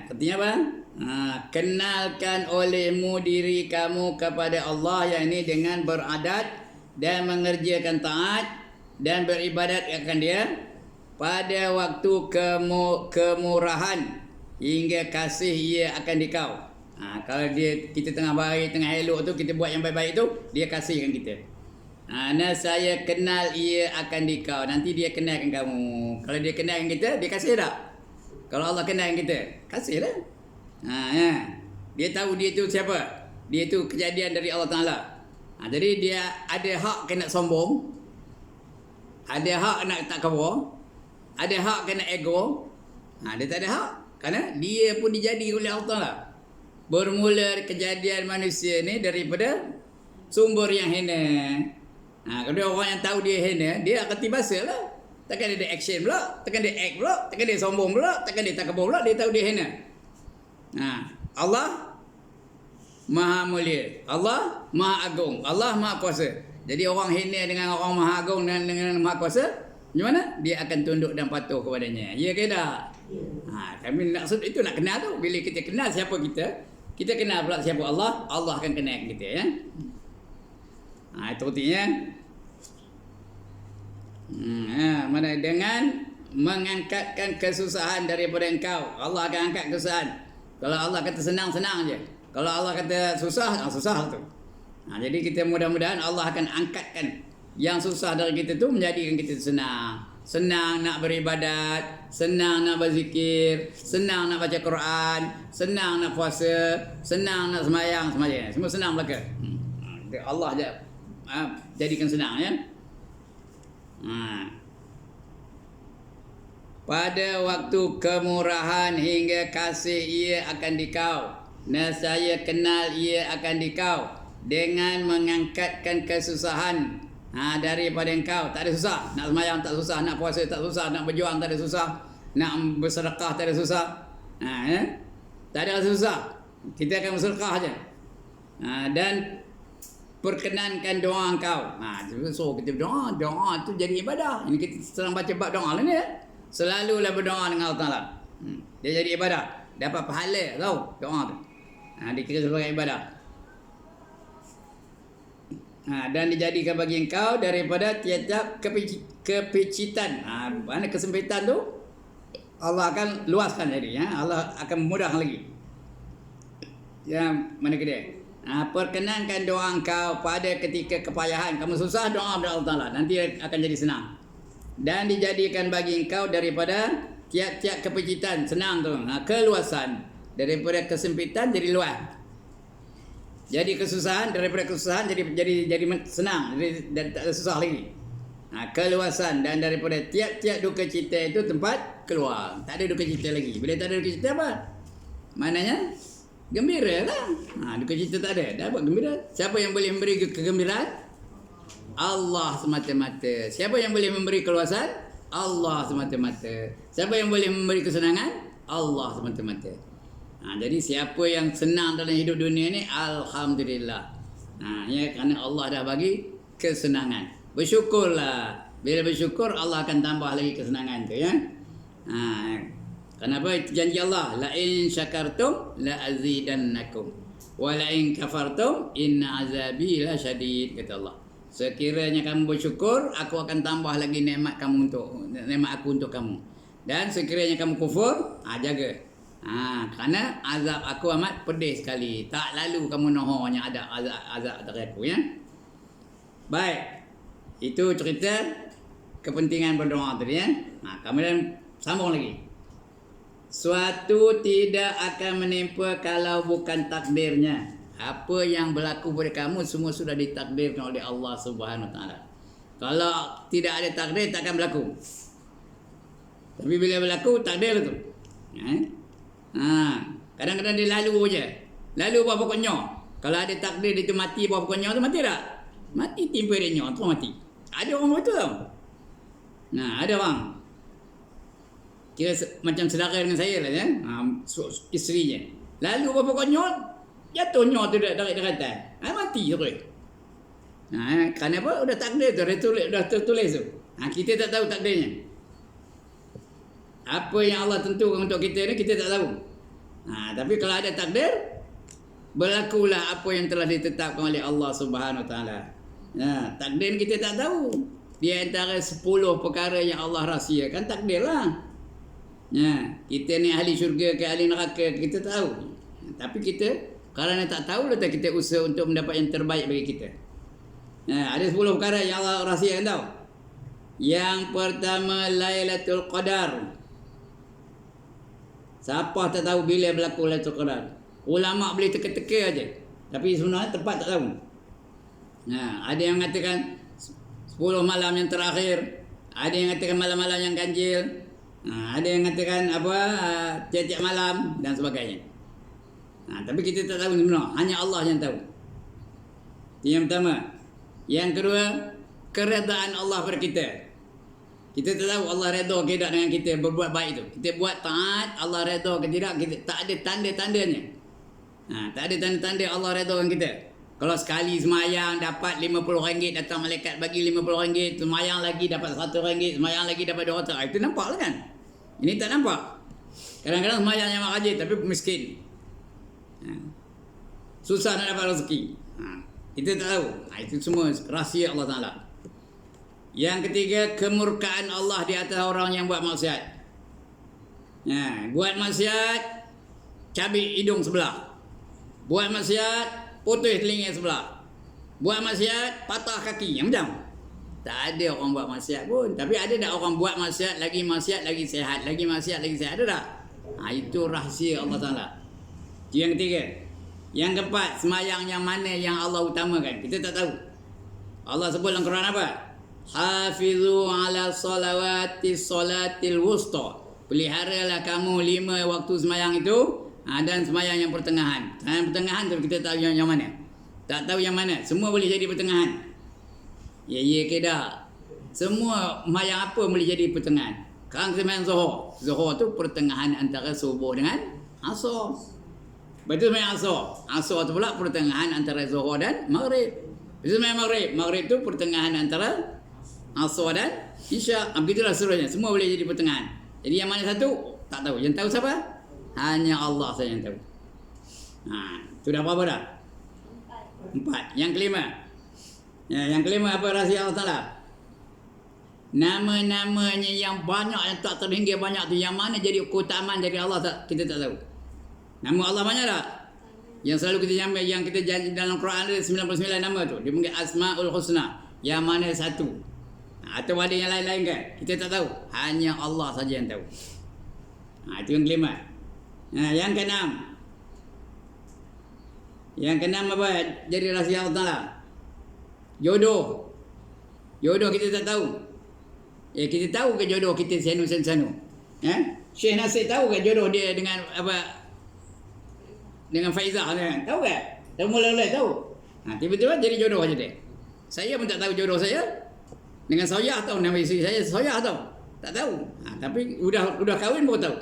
Artinya apa? Kenalkan olehmu diri kamu kepada Allah, yang ini dengan beradat dan mengerjakan taat dan beribadat akan dia pada waktu kemurahan hingga kasih ia akan dikau. Kalau kita tengah baik, tengah elok tu, kita buat yang baik-baik tu, dia kasihkan kita. Saya kenal ia akan dikau. Nanti dia kenalkan kamu. Kalau dia kenalkan kita, dia kasih tak? Kalau Allah kenalkan kita, kasih lah. Dia tahu dia tu siapa. Dia tu kejadian dari Allah Ta'ala. Jadi dia ada hak kena sombong, ada hak nak tak kebur, ada hak kena ego. Dia tak ada hak. Kerana dia pun dijadi oleh Allah Ta'ala. Bermula kejadian manusia ni daripada sumber yang hina. Kalau orang yang tahu dia hina, dia akan tibasa lah. Takkan dia action pula, takkan dia act pula, takkan dia sombong pula, takkan dia takabur pula, dia tahu dia hina. Allah Maha Mulia, Allah Maha Agung, Allah Maha Kuasa. Jadi orang hina dengan orang Maha Agung dan dengan Maha Kuasa, macam mana? Dia akan tunduk dan patuh kepadanya. Ya ke tak? Kami nak itu nak kenal tu. Bila kita kenal siapa kita, kita kenal pula siapa Allah, Allah akan kenal kita ya. Itu artinya mana dengan mengangkatkan kesusahan daripada engkau, Allah akan angkat kesusahan. Kalau Allah kata senang, senang je. Kalau Allah kata susah, susah tu. Jadi kita mudah-mudahan Allah akan angkatkan yang susah dari kita tu menjadikan kita senang. Senang nak beribadat, senang nak berzikir, senang nak baca Quran, senang nak puasa, senang nak sembahyang, semua senang belaka. Allah je jadikan senang ya. Pada waktu kemurahan hingga kasih ia akan dikau, nescaya kenal ia akan dikau dengan mengangkatkan kesusahan daripada engkau. Tak ada susah. Nak sembahyang tak susah, nak puasa tak susah, nak berjuang tak ada susah, nak bersedekah tak ada susah. Tak ada susah. Kita akan bersedekah saja. Dan perkenankan doa engkau. So kita berdoa, doa tu jadi ibadah. Ini kita sedang baca bab doa lah ni ya. Selalulah berdoa dengan Allah Ta'ala. Dia jadi ibadah. Dapat pahala tahu doa tu. Dikira sebagai ibadah. Dan dijadikan bagi engkau daripada tiap-tiap kepicitan. Mana kesempitan tu Allah akan luaskan jadi ya. Allah akan mudahkan lagi. Yang mana ke dia? Perkenankan doa engkau pada ketika kepayahan. Kamu susah, doa kepada Allah Ta'ala, nanti akan jadi senang. Dan dijadikan bagi engkau daripada tiap-tiap kepicitan. Senang tu, keluasan. Daripada kesempitan jadi luas. Jadi kesusahan, daripada kesusahan jadi senang, jadi tak ada susah lagi. Keluasan. Dan daripada tiap-tiap duka cita itu tempat keluar. Tak ada duka cita lagi. Bila tak ada duka cita apa? Maknanya gembira lah. Duka cita tak ada. Dapat gembira. Siapa yang boleh memberi kegembiraan? Allah semata-mata. Siapa yang boleh memberi keluasan? Allah semata-mata. Siapa yang boleh memberi kesenangan? Allah semata-mata. Jadi siapa yang senang dalam hidup dunia ni, alhamdulillah. Ya, kerana Allah dah bagi kesenangan. Bersyukurlah. Bila bersyukur, Allah akan tambah lagi kesenangan tu ya. Kenapa? Itu janji Allah. La in syakartum la azidannakum wa la in kafartum inna azabi la syadid, kata Allah. Sekiranya kamu bersyukur, aku akan tambah lagi nikmat aku untuk kamu. Dan sekiranya kamu kufur, jaga. Kerana azab aku amat pedih sekali. Tak lalu kamu nohonya ada azab dari aku ya. Baik. Itu cerita kepentingan berdoa tadi ya. Kemudian sambung lagi. Suatu tidak akan menimpa kalau bukan takdirnya. Apa yang berlaku pada kamu semua sudah ditakdirkan oleh Allah Subhanahu Wa Taala. Kalau tidak ada takdir, takkan berlaku. Tapi bila berlaku, takdir tu. Kadang-kadang dia lalu je. Lalu buat pokoknya. Kalau ada takdir itu mati, buat pokoknya tu mati tak? Mati timpa dia nyawa tu mati. Ada orang betul tau. Ada orang. Kira macam saudara dengan saya lah ya. Isterinya. Lalu buat pokoknya, jatuh nyawa tu dari atas. Mati terus. Kerana apa? Udah takdir tu, dah tertulis tu. Kita tak tahu takdirnya. Apa yang Allah tentukan untuk kita ni, kita tak tahu. Tapi kalau ada takdir, berlakulah apa yang telah ditetapkan oleh Allah Subhanahu Wa Taala. Takdir kita tak tahu. Di antara 10 perkara yang Allah rahsiakan, takdir lah. Kita ni ahli syurga ke ahli neraka, kita tahu. Tapi kita, kerana tak tahu, letak kita usaha untuk mendapat yang terbaik bagi kita. Ada 10 perkara yang Allah rahsiakan tahu. Yang pertama, Lailatul Qadar. Siapa tak tahu bila berlaku Lailatul Qadar? Ulama boleh teka-teka aja. Tapi sebenarnya tempat tak tahu. Ada yang mengatakan 10 malam yang terakhir, ada yang mengatakan malam-malam yang ganjil, ada yang mengatakan tiap-tiap malam dan sebagainya. Tapi kita tak tahu sebenarnya, hanya Allah yang tahu. Itu yang pertama. Yang kedua, keredaan Allah pada kita. Kita tak tahu Allah redha ke tidak dengan kita berbuat baik itu. Kita buat taat, Allah redha ke tidak, kita tak ada tanda-tandanya. Tak ada tanda-tanda Allah redha dengan kita. Kalau sekali semayang dapat RM50, datang malaikat bagi RM50, semayang lagi dapat RM1, semayang lagi dapat RM200. Itu nampak lah kan? Ini tak nampak. Kadang-kadang semayang yang rajin tapi miskin. Susah nak dapat rezeki. Kita tak tahu. Itu semua rahsia Allah Ta'ala. Yang ketiga, kemurkaan Allah di atas orang yang buat maksiat. Buat maksiat, cabik hidung sebelah. Buat maksiat, putus telinga sebelah. Buat maksiat, patah kaki. Yang macam tak ada orang buat maksiat pun. Tapi ada tak orang buat maksiat lagi sehat, lagi maksiat lagi sehat? Ada tak? Itu rahsia Allah Ta'ala. Itu yang ketiga. Yang keempat, semayang yang mana yang Allah utamakan? Kita tak tahu. Allah sebut dalam Quran apa? Hafizu ala salatil wusta. Peliharalah kamu 5 waktu semayang itu. Dan semayang yang pertengahan. Yang pertengahan tu kita tahu yang mana. Tak tahu yang mana. Semua boleh jadi pertengahan. Ya ke tak? Semua semayang apa boleh jadi pertengahan. Sekarang semayang Zuhur. Zuhur tu pertengahan antara subuh dengan Asar. Betul semayang Asar. Asar tu pula pertengahan antara Zuhur dan Maghrib. Betul semayang Maghrib. Maghrib tu pertengahan antara Asar dan Isyak. Begitulah seterusnya. Semua boleh jadi pertengahan. Jadi yang mana satu? Tak tahu. Yang tahu siapa? Hanya Allah saja yang tahu. Itu dah berapa dah? 4. Yang kelima. Yang kelima apa rahsia Allah Ta'ala? Nama-namanya yang banyak, yang tak terhingga banyak tu, yang mana jadi keutamaan dari Allah kita tak tahu. Nama Allah banyak tak? Yang selalu kita nyampe, yang kita janji dalam Quran ada 99 nama tu. Dia panggil Asmaul Husna. Yang mana satu? Atau ada yang lain-lain kan? Kita tak tahu. Hanya Allah saja yang tahu. Itu yang kelima. Yang keenam. Yang keenam apa? Jadi rahsia Allah Ta'ala. Jodoh. Jodoh kita tak tahu. Kita tahu ke jodoh kita sanu-sanu? Syekh Nasir tahu ke jodoh dia dengan apa? Dengan Faizah kan? Tahu ke? Tahu mula-mula tahu. Tiba-tiba jadi jodoh aja dia. Saya pun tak tahu jodoh saya. Dengan Soyah tahu nama isteri saya Soyah tahu. Tak tahu. Tapi udah kahwin baru tahu.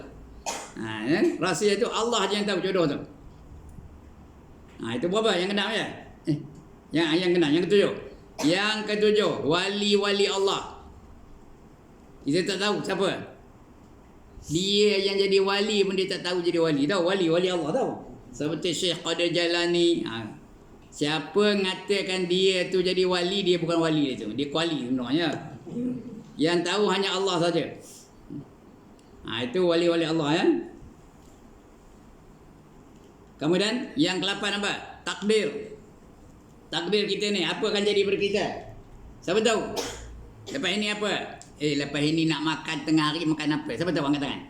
Rahsia itu Allah aja yang tahu jodoh tu. Itu berapa? Yang keenam ya? Yang keenam, yang ketujuh. Yang ketujuh, wali-wali Allah. Kita tak tahu siapa. Dia yang jadi wali pun dia tak tahu jadi wali. Tahu wali Allah tahu. Seperti Syekh Qadir Jalani. Siapa mengatakan dia tu jadi wali, dia bukan wali dia tu. Dia kuali sebenarnya. Yang tahu hanya Allah saja. Itu wali-wali Allah ya. Kemudian yang ke-8 apa? Takdir. Takdir kita ni apa akan jadi pada kita? Siapa tahu? Lepas ini apa? Lepas ini nak makan tengah hari makan apa? Siapa tahu angkat tangan?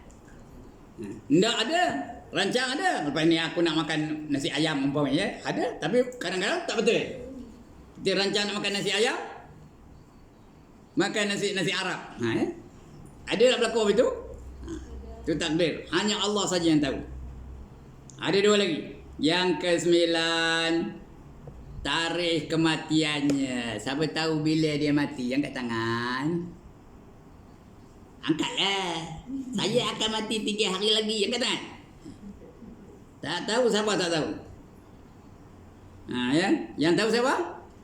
Tak ada. Rancang ada. Lepas ini aku nak makan nasi ayam umpamanya ya. Ada, tapi kadang-kadang tak betul. Kita rancang nak makan nasi ayam, makan nasi Arab. Ya? Ada tak berlaku itu? Itu takdir. Hanya Allah saja yang tahu. Ada 2 lagi. Yang ke-9, tarikh kematiannya. Siapa tahu bila dia mati? Angkat tangan. Angkatlah. Saya akan mati 3 hari lagi. Angkat tangan. Tak tahu siapa tak tahu. Ya? Yang tahu siapa?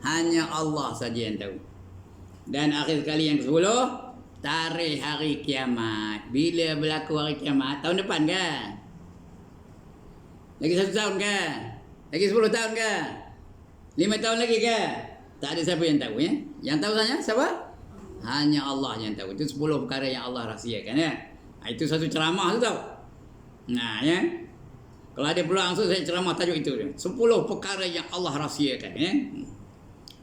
Hanya Allah saja yang tahu. Dan akhir sekali yang ke-10, tarikh hari kiamat. Bila berlaku hari kiamat? Tahun depan kan? Lagi 1 tahun kan? Lagi 10 tahun kan? 5 tahun lagi kan? Tak ada siapa yang tahu ya? Yang tahu saja siapa? Hanya Allah yang tahu. Itu 10 perkara yang Allah rahsiakan ya. Itu satu ceramah tu tahu. Ya. Kalau ada peluang langsung saya ceramah tajuk itu. 10 perkara yang Allah rahsiakan ya.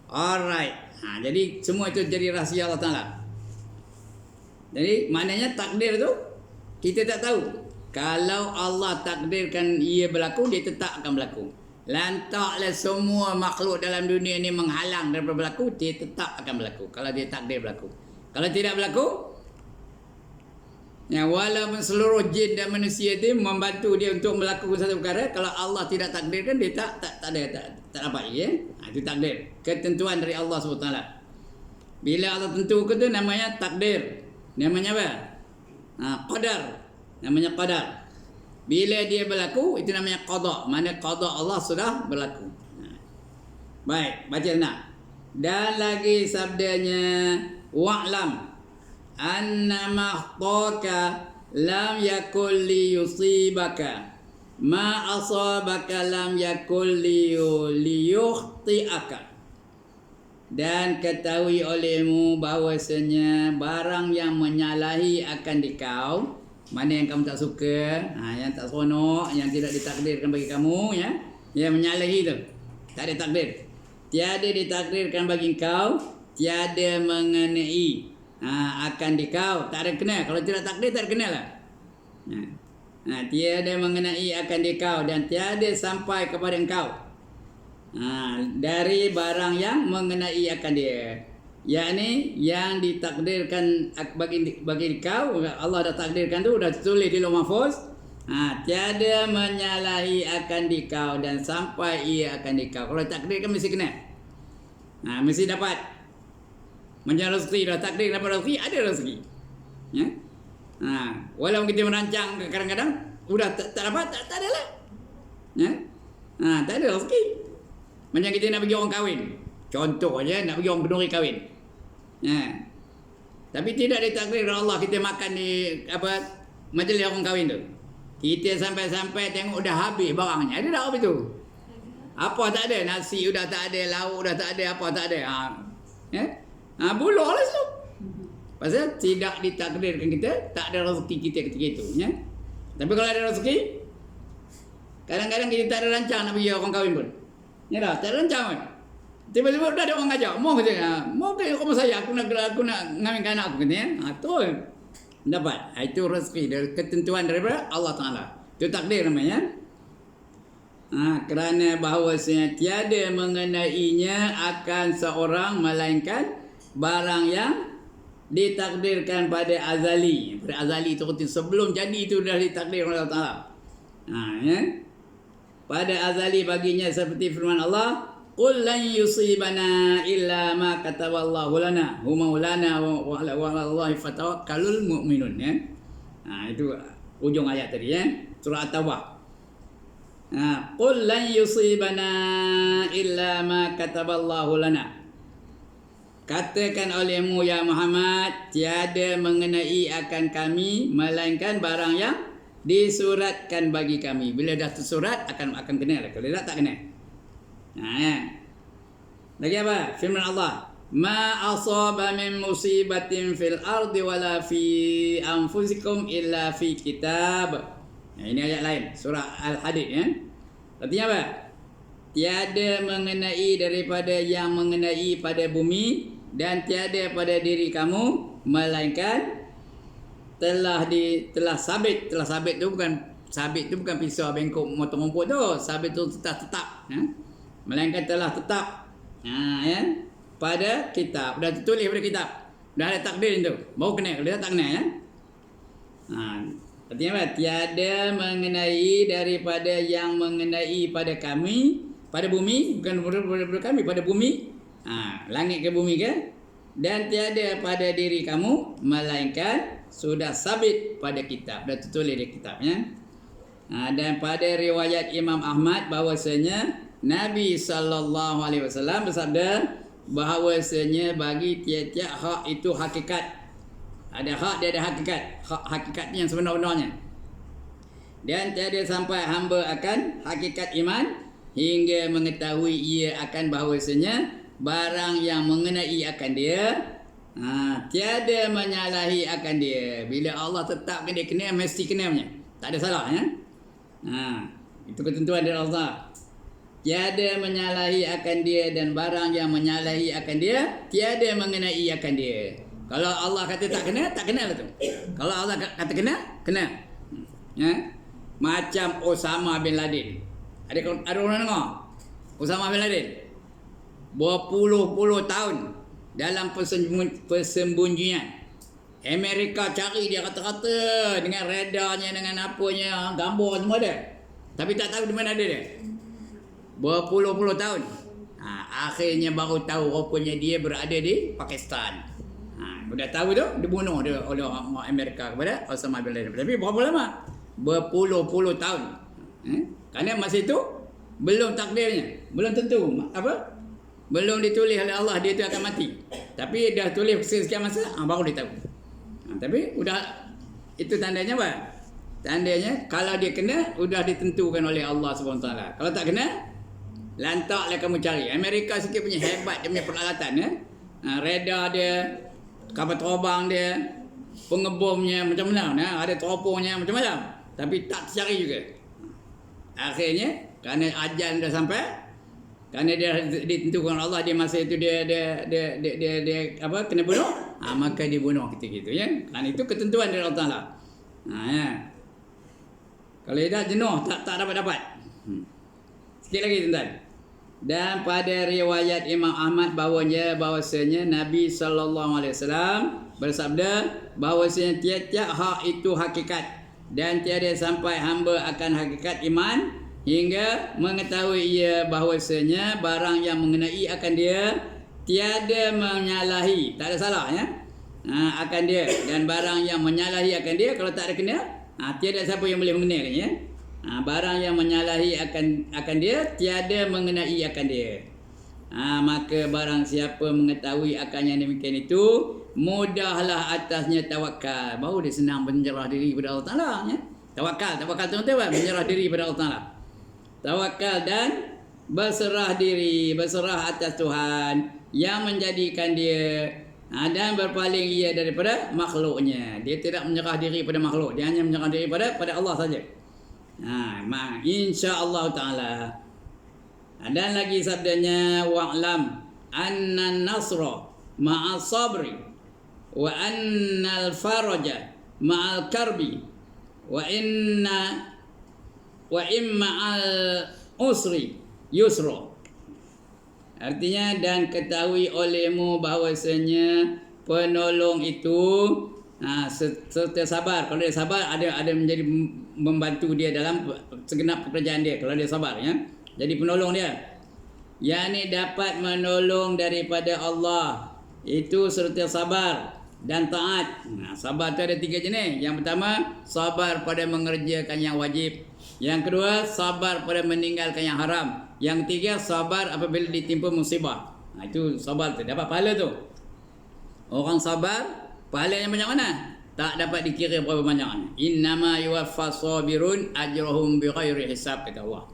Alright. Jadi semua itu jadi rahsia Allah Ta'ala. Jadi maknanya takdir tu kita tak tahu. Kalau Allah takdirkan ia berlaku, dia tetap akan berlaku. lantaklah semua makhluk dalam dunia ni menghalang daripada berlaku, dia tetap akan berlaku kalau dia takdir berlaku. Kalau tidak berlaku, ya, walaupun seluruh jin dan manusia itu membantu dia untuk melakukan satu perkara, kalau Allah tidak takdirkan, dia tak dapat, ya. Itu takdir, ketentuan dari Allah SWT. Bila Allah tentukan tu namanya takdir. Namanya apa? Qadar. Namanya qadar. Bila dia berlaku, itu namanya qada. Mana qada Allah sudah berlaku. Baik, baca nak. Dan lagi sabdanya, wa'lam annama akhtaka lam yakul li yusibaka ma asabaka lam yakul li yukhti'aka. Dan ketahui olehmu bahawasanya barang yang menyalahi akan dikau, mana yang kamu tak suka, yang tak seronok, yang tidak ditakdirkan bagi kamu, ya, yang menyalahi tu, tak ada takdir, tiada ditakdirkan bagi kau, tiada mengenai akan dikau, tak ada kena. Kalau tidak takdir, tak ada kena lah. Tiada mengenai akan dikau dan tiada sampai kepada engkau dari barang yang mengenai akan dia, yakni yang ditakdirkan bagi kau, Allah dah takdirkan tu, dah tulis di Lauh Mahfuz. Tiada menyalahi akan dikau dan sampai ia akan dikau. Kalau takdirkan mesti kena, mesti dapat. Macam rezeki, dah takdir dapat rezeki, ada rezeki, ya. Walaupun kita merancang kadang-kadang udah tak dapat, tak ada lah, ya. Tak ada rezeki. Macam kita nak bagi orang kahwin, contoh aja, nak bagi orang kenduri kahwin, ya. Tapi tidak ditakdir oleh Allah kita makan di majlis orang kahwin tu. Kita sampai-sampai tengok dah habis barangnya. Ada tak habis tu? Apa tak ada? Nasi sudah tak ada, lauk dah tak ada, apa tak ada. Ya? Buluk lah tu. Pasal tidak ditakdirkan kita, tak ada rezeki kita ketika itu, ya. Tapi kalau ada rezeki, kadang-kadang kita tak ada rancang nak bagi orang kahwin pun. Ya dah, tak ada rancang pun. Tiba-tiba dah ada orang ngajak, mau kata, mau ke rumah saya, aku nak ngawinkan anak aku, katanya. Tu dapat. Itu rezeki, ketentuan daripada Allah Ta'ala. Itu takdir namanya. Kerana bahawasanya tiada mengenainya akan seorang melainkan barang yang ditakdirkan pada azali. Pada azali itu sebelum jadi itu dah ditakdir oleh Allah Ta'ala. Ya. Pada azali baginya seperti firman Allah, qul lan yusibana illa ma kataballahu lana huma maulana wa 'alallahi fatawakkalul mu'minun, ya. Itu ujung ayat tadi, ya, surah At-Taubah. Qul lan yusibana illa ma kataballahu lana. Katakan olehmu ya Muhammad, tiada mengenai akan kami melainkan barang yang disuratkan bagi kami. Bila dah tersurat akan kena lah. Kalau tak kena. Lagi apa? Firman Allah, ma asaba min musibatin fil ardi wala fi anfusikum illa fi kitab. Ini ayat lain, surah Al-Hadid, ya. Artinya apa? Tiada mengenai daripada yang mengenai pada bumi dan tiada pada diri kamu melainkan telah sabit. Telah sabit tu bukan pisau bengkok motong rumput tu. Sabit tu tetap, ya. Melainkan telah tetap, ya, pada kitab. Dah tertulis pada kitab. Dah ada takdir tu. Baru kena, kalau tak kena, ya. Artinya apa? Tiada mengenai daripada yang mengenai pada kami, pada bumi, bukan pada kami, pada bumi. Langit ke bumi ke? Dan tiada pada diri kamu melainkan sudah sabit pada kitab, dah tertulis di kitabnya. Dan pada riwayat Imam Ahmad bahawasanya Nabi SAW bersabda bahawasanya bagi tiap-tiap hak itu hakikat. Ada hak, dia ada hakikat. Hakikatnya yang sebenar-benarnya. Dan tiada sampai hamba akan hakikat iman hingga mengetahui ia akan bahawasanya barang yang mengenai akan dia, tiada menyalahi akan dia. Bila Allah tetapkan dia kena, mesti kena punya. Tak ada salah, ya. Itu ketentuan dari Allah. Tiada menyalahi akan dia dan barang yang menyalahi akan dia, tiada mengenai akan dia. Kalau Allah kata tak kena, tak kena lah tu. Kalau Allah kata kena, kena. Ya. Macam Osama bin Laden. Ada orang dengar? Osama bin Laden. Berpuluh-puluh tahun dalam persembunyian. Amerika cari dia kata-kata dengan radarnya, dengan apanya, gambar semua ada. Tapi tak tahu di mana ada dia. Berpuluh-puluh tahun. Akhirnya baru tahu rupanya dia berada di Pakistan. Sudah tahu tu, dibunuh dia oleh Amerika kepada Osama bin Laden. Tapi berapa lama? Berpuluh-puluh tahun. Kerana masa itu belum takdirnya, belum tentu apa? Belum ditulis oleh Allah dia itu akan mati. Tapi dah tulis sekian masa, baru dia tahu. Tapi sudah itu tandanya apa? Tandanya kalau dia kena sudah ditentukan oleh Allah SWT. Kalau tak kena, lantaklah kamu cari. Amerika sikit punya hebat dia punya peralatan ya. Radar dia, kapal terbang dia, pengebomnya macam-macam ya. Ada teropongnya macam-macam. Tapi tak tercari juga. Akhirnya kerana ajal dah sampai, kerana dia ditentukan Allah di masa itu dia apa kena bunuh, maka dibunuh ketika itu ya. Kerana itu ketentuan dari Allah Taala. Ya. Kalau dah jenuh tak dapat. Sikit lagi tuan-tuan. Dan pada riwayat Imam Ahmad bahawasanya Nabi sallallahu alaihi wasallam bersabda bahawasanya tiap-tiap hak itu hakikat dan tiada sampai hamba akan hakikat iman hingga mengetahui ia bahawasanya barang yang mengenai akan dia tiada menyalahi, tak ada salah ya, akan dia, dan barang yang menyalahi akan dia kalau tak ada kena, tiada siapa yang boleh mengenakan ya. Barang yang menyalahi akan dia tiada mengenai akan dia. Maka barang siapa mengetahui akan yang demikian itu, mudahlah atasnya tawakal. Baru dia senang menyerah diri kepada Allah Taala ya. Tawakal tuan-tuan, menyerah diri kepada Allah Taala. Tawakal dan berserah diri, berserah atas Tuhan yang menjadikan dia, dan berpaling ia daripada makhluknya. Dia tidak menyerah diri pada makhluk, dia hanya menyerah diri pada Allah saja. Insya-Allah taala. Dan lagi sabdanya, wa'lam anna nasra ma'al sabri wa annal faraja ma'al karbi wa imma'al usri yusra. Artinya, dan ketahui olehmu bahawasanya penolong itu serta sabar. Kalau dia sabar, ada menjadi membantu dia dalam segenap pekerjaan dia kalau dia sabar ya. Jadi penolong dia, yakni dapat menolong daripada Allah itu serta sabar dan taat. Sabar itu ada 3 jenis. Yang pertama, sabar pada mengerjakan yang wajib. Yang kedua, sabar pada meninggalkan yang haram. Yang ketiga, sabar apabila ditimpa musibah. Itu sabar tu, dapat pahala tu. Orang sabar, pahalanya banyak mana? Tak dapat dikira berapa banyak. Innama yuwaffas sabirun ajrahum bighairi hisab, kata Allah.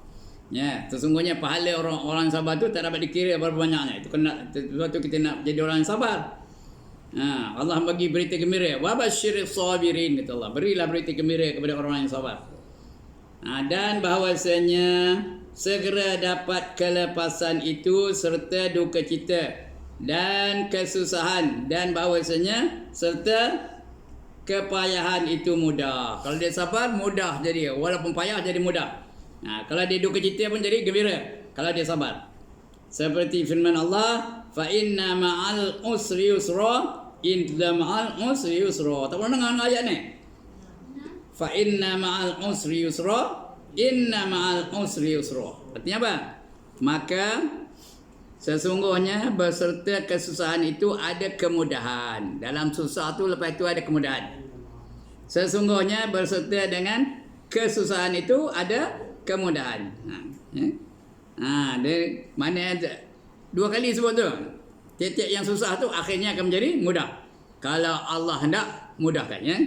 Ya, sesungguhnya pahala orang sabar tu tak dapat dikira berapa banyaknya. Itu kena, sebab tu kita nak jadi orang yang sabar. Allah bagi berita gembira. Wa basyiris sabirin, kata Allah. Berilah berita gembira kepada orang yang sabar. Dan bahawasanya segera dapat kelepasan itu serta duka cita dan kesusahan, dan bahawasanya serta kepayahan itu mudah. Kalau dia sabar, mudah jadi, walaupun payah jadi mudah. Kalau dia duka cita pun jadi gembira kalau dia sabar. Seperti firman Allah, fa inna ma'al usri yusra, inna ma'al usri yusra. Tak pernah dengar ayat ni? Fa inna ma'al usri yusra, inna ma'al usri yusra. Artinya apa? Maka sesungguhnya beserta kesusahan itu ada kemudahan. Dalam susah tu lepas itu ada kemudahan. Sesungguhnya beserta dengan kesusahan itu ada kemudahan. Dia mana ada 2 kali sebut tu. Tiap-tiap yang susah tu akhirnya akan menjadi mudah kalau Allah hendak mudahkan ya.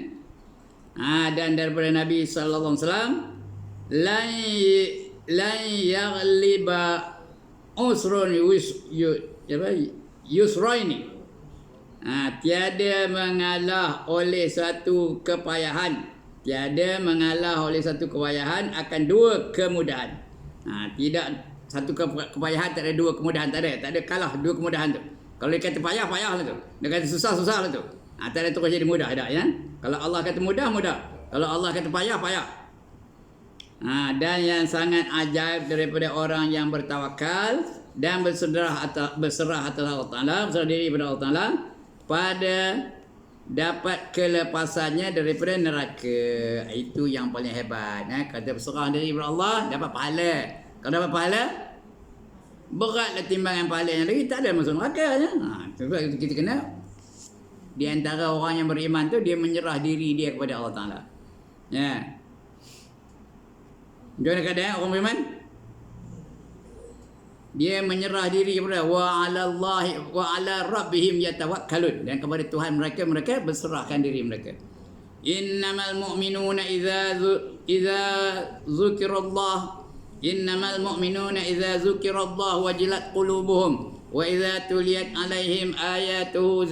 Dan daripada Nabi sallallahu alaihi wasallam, la yaghliba usrun yusraini. Tiada mengalah oleh satu kepayahan, tiada mengalah oleh satu kepayahan akan 2 kemudahan. Tidak satu kepayahan tak ada 2 kemudahan, tak ada kalah 2 kemudahan tu. Kalau dia kata payah lah tu, dia kata susah lah tu. Tak ada terus jadi mudah, tak ya. Kalau Allah kata mudah. Kalau Allah kata payah. Dan yang sangat ajaib daripada orang yang bertawakal dan berserah atas Allah Ta'ala, berserah diri kepada Allah Ta'ala, pada dapat kelepasannya daripada neraka. Itu yang paling hebat. Kata berserah diri kepada Allah, dapat pahala. Kalau dapat pahala, beratlah timbangan pahala yang lagi, tak ada masuk neraka. Sebab kita kena, di antara orang yang beriman tu, dia menyerah diri dia kepada Allah Ta'ala. Macam mana keadaan orang beriman? Dia menyerah diri kepada wa 'ala rabbihim yatawakkalun, dan kepada Tuhan mereka berserahkan diri mereka. Innamal mu'minuna idza dzukirallah wajilat qulubuhum wa idza tuliyat 'alaihim ayatuhu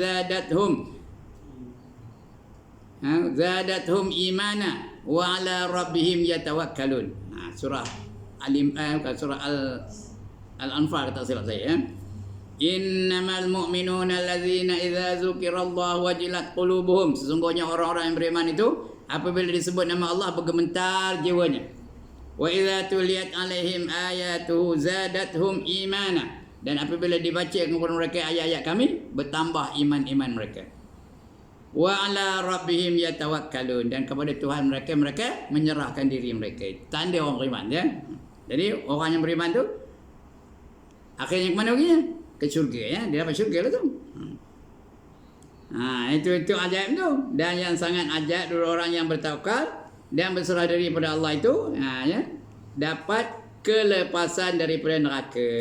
zadathum imana wa 'ala rabbihim yatawakkalun. Surah surah Al-Anfal, kata silap saya. Innamal mu'minuna allazina idza dzukirallahu wajilat qulubuhum. Sesungguhnya orang-orang yang beriman itu apabila disebut nama Allah bergemetar jiwanya. Wa idza tuliyat 'alaihim ayatuhu zadathum imana. Dan apabila dibaca kepada mereka ayat-ayat kami, bertambah iman mereka. Wa 'ala rabbihim yatawakkalun, dan kepada Tuhan mereka menyerahkan diri mereka. Tanda orang beriman, ya. Jadi orang yang beriman tu akhirnya ke mana perginya? Ke syurga, ya. Dia dapat syurga lah tu. Itu ajaib tu. Dan yang sangat ajaib dari orang yang bertawakal dan berserah diri pada Allah itu, ya, dapat kelepasan daripada neraka.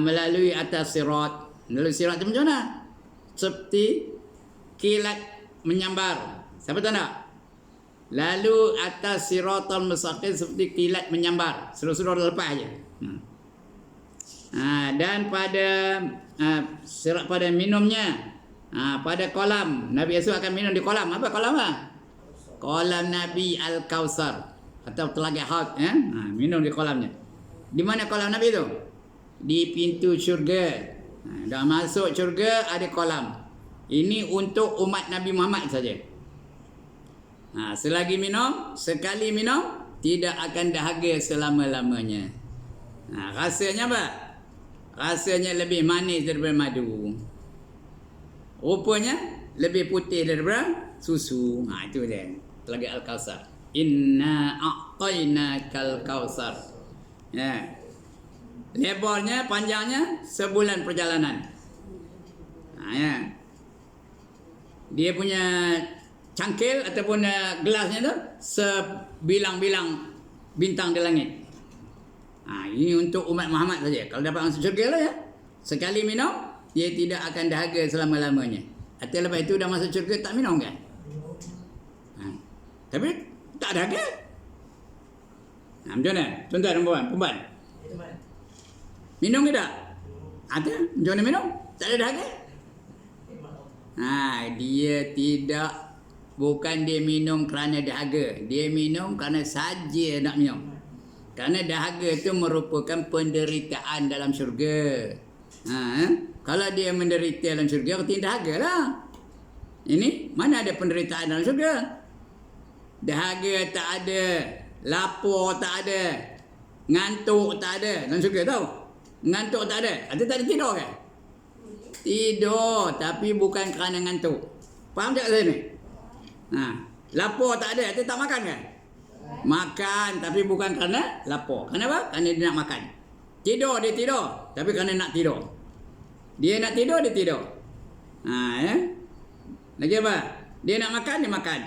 Melalui atas sirat. Melalui sirat tu macam mana? Seperti kilat menyambar. Siapa tahu tak? Lalu atas siratal mustaqim seperti kilat menyambar. Seluruh lepas aja. Dan pada pada minumnya, pada kolam, Nabi Yesus akan minum di kolam. Apa kolam? Kolam Nabi Al-Kausar atau Telaga Haud, ya? Minum di kolamnya. Di mana kolam Nabi itu? Di pintu syurga. Dah masuk syurga ada kolam. Ini untuk umat Nabi Muhammad saja. Selagi minum, sekali minum, tidak akan dahaga selama-lamanya. Rasanya apa? Rasanya lebih manis daripada madu. Rupanya lebih putih daripada susu. Itu dia. Telaga Al-Kausar. Inna a'tainakal kausar. Ya. Lebarnya, panjangnya sebulan perjalanan. Ya. Dia punya cangkil ataupun gelasnya tu sebilang-bilang bintang di langit. Ini untuk umat Muhammad saja. Kalau dapat masuk syurga lah, ya. Sekali minum, dia tidak akan dahaga selama-lamanya. Artinya lepas itu dah masuk syurga, tak minum kan? Tapi tak dahaga. Macam mana? Tuan-tuan, perempuan. Minum ke tak? Ada? Macam mana minum? Tak ada dahaga? Dia tidak, bukan dia minum kerana dahaga. Dia minum kerana saja nak minum. Kerana dahaga itu merupakan penderitaan dalam syurga. Kalau dia menderita dalam syurga, artinya dahaga lah. Ini, mana ada penderitaan dalam syurga? Dahaga tak ada, lapar tak ada, ngantuk tak ada dalam syurga, tahu? Ngantuk tak ada. Ada tak ada tidur kan? Tidur, tapi bukan kerana ngantuk. Faham tak saya ni? Lapar tak ada, dia tak makan kan? Makan, tapi bukan kerana lapar. Kenapa? Kerana dia nak makan. Tidur, dia tidur, tapi kerana nak tidur. Dia nak tidur, dia tidur. Ya? Lagi apa? Dia nak makan, dia makan.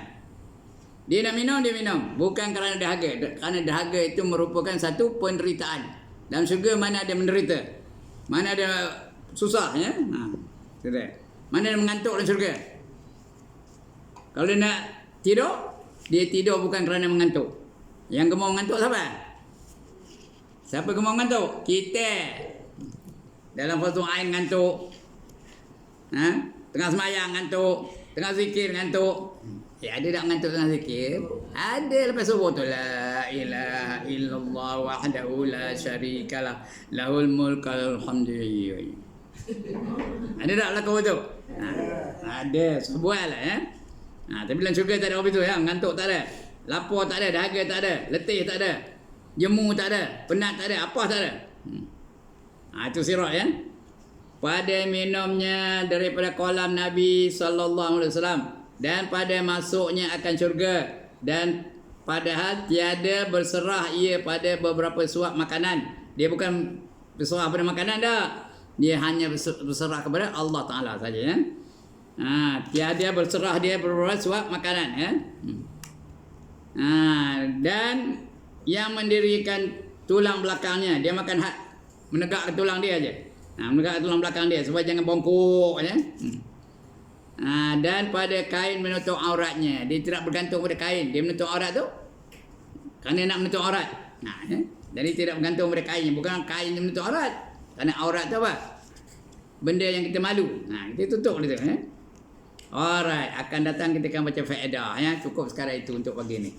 Dia nak minum, dia minum. Bukan kerana dahaga. Kerana dahaga itu merupakan satu penderitaan. Dalam syurga mana ada menderita? Mana ada susah, ya? Mana ada mengantuk dalam syurga? Kalau dia nak tidur, dia tidur bukan kerana mengantuk. Yang gemar mengantuk siapa? Siapa gemar mengantuk? Kita. Dalam fardhu ain ngantuk. Tengah semayang ngantuk, tengah zikir ngantuk. Ya, ada tak ngantuk tengah zikir? Ada lepas subuh tu, la ilaha illallah wahdahu la syarikalah lahul mulkul hamdulillah. Ada tak lagu tu? Ada, sebuah lah, ya. Tapi dalam syurga tak ada apa itu, ya. Ngantuk tak ada. Lapar tak ada, dahaga tak ada, letih tak ada, jemu tak ada, penat tak ada, apa tak ada. Itu sirat ya. Pada minumnya daripada kolam Nabi sallallahu alaihi wasallam dan pada masuknya akan syurga, dan padahal tiada berserah ia pada beberapa suap makanan. Dia bukan berserah pada makanan dah. Dia hanya berserah kepada Allah Taala saja ya. Tiada berserah dia beberapa suap makanan ya. Dan yang mendirikan tulang belakangnya, dia makan menegak tulang dia aja. Menegak tulang belakang dia supaya jangan bongkok ya. Dan pada kain menutup auratnya, dia tidak bergantung pada kain. Dia menutup aurat tu kerana nak menutup aurat. Ya. Jadi tidak bergantung pada kain, bukan kain yang menutup aurat. Kerana aurat tu apa? Benda yang kita malu. Kita tutup dia tu ya. Alright, akan datang kita akan baca faedah ya. Cukup sekarang itu untuk pagi ni.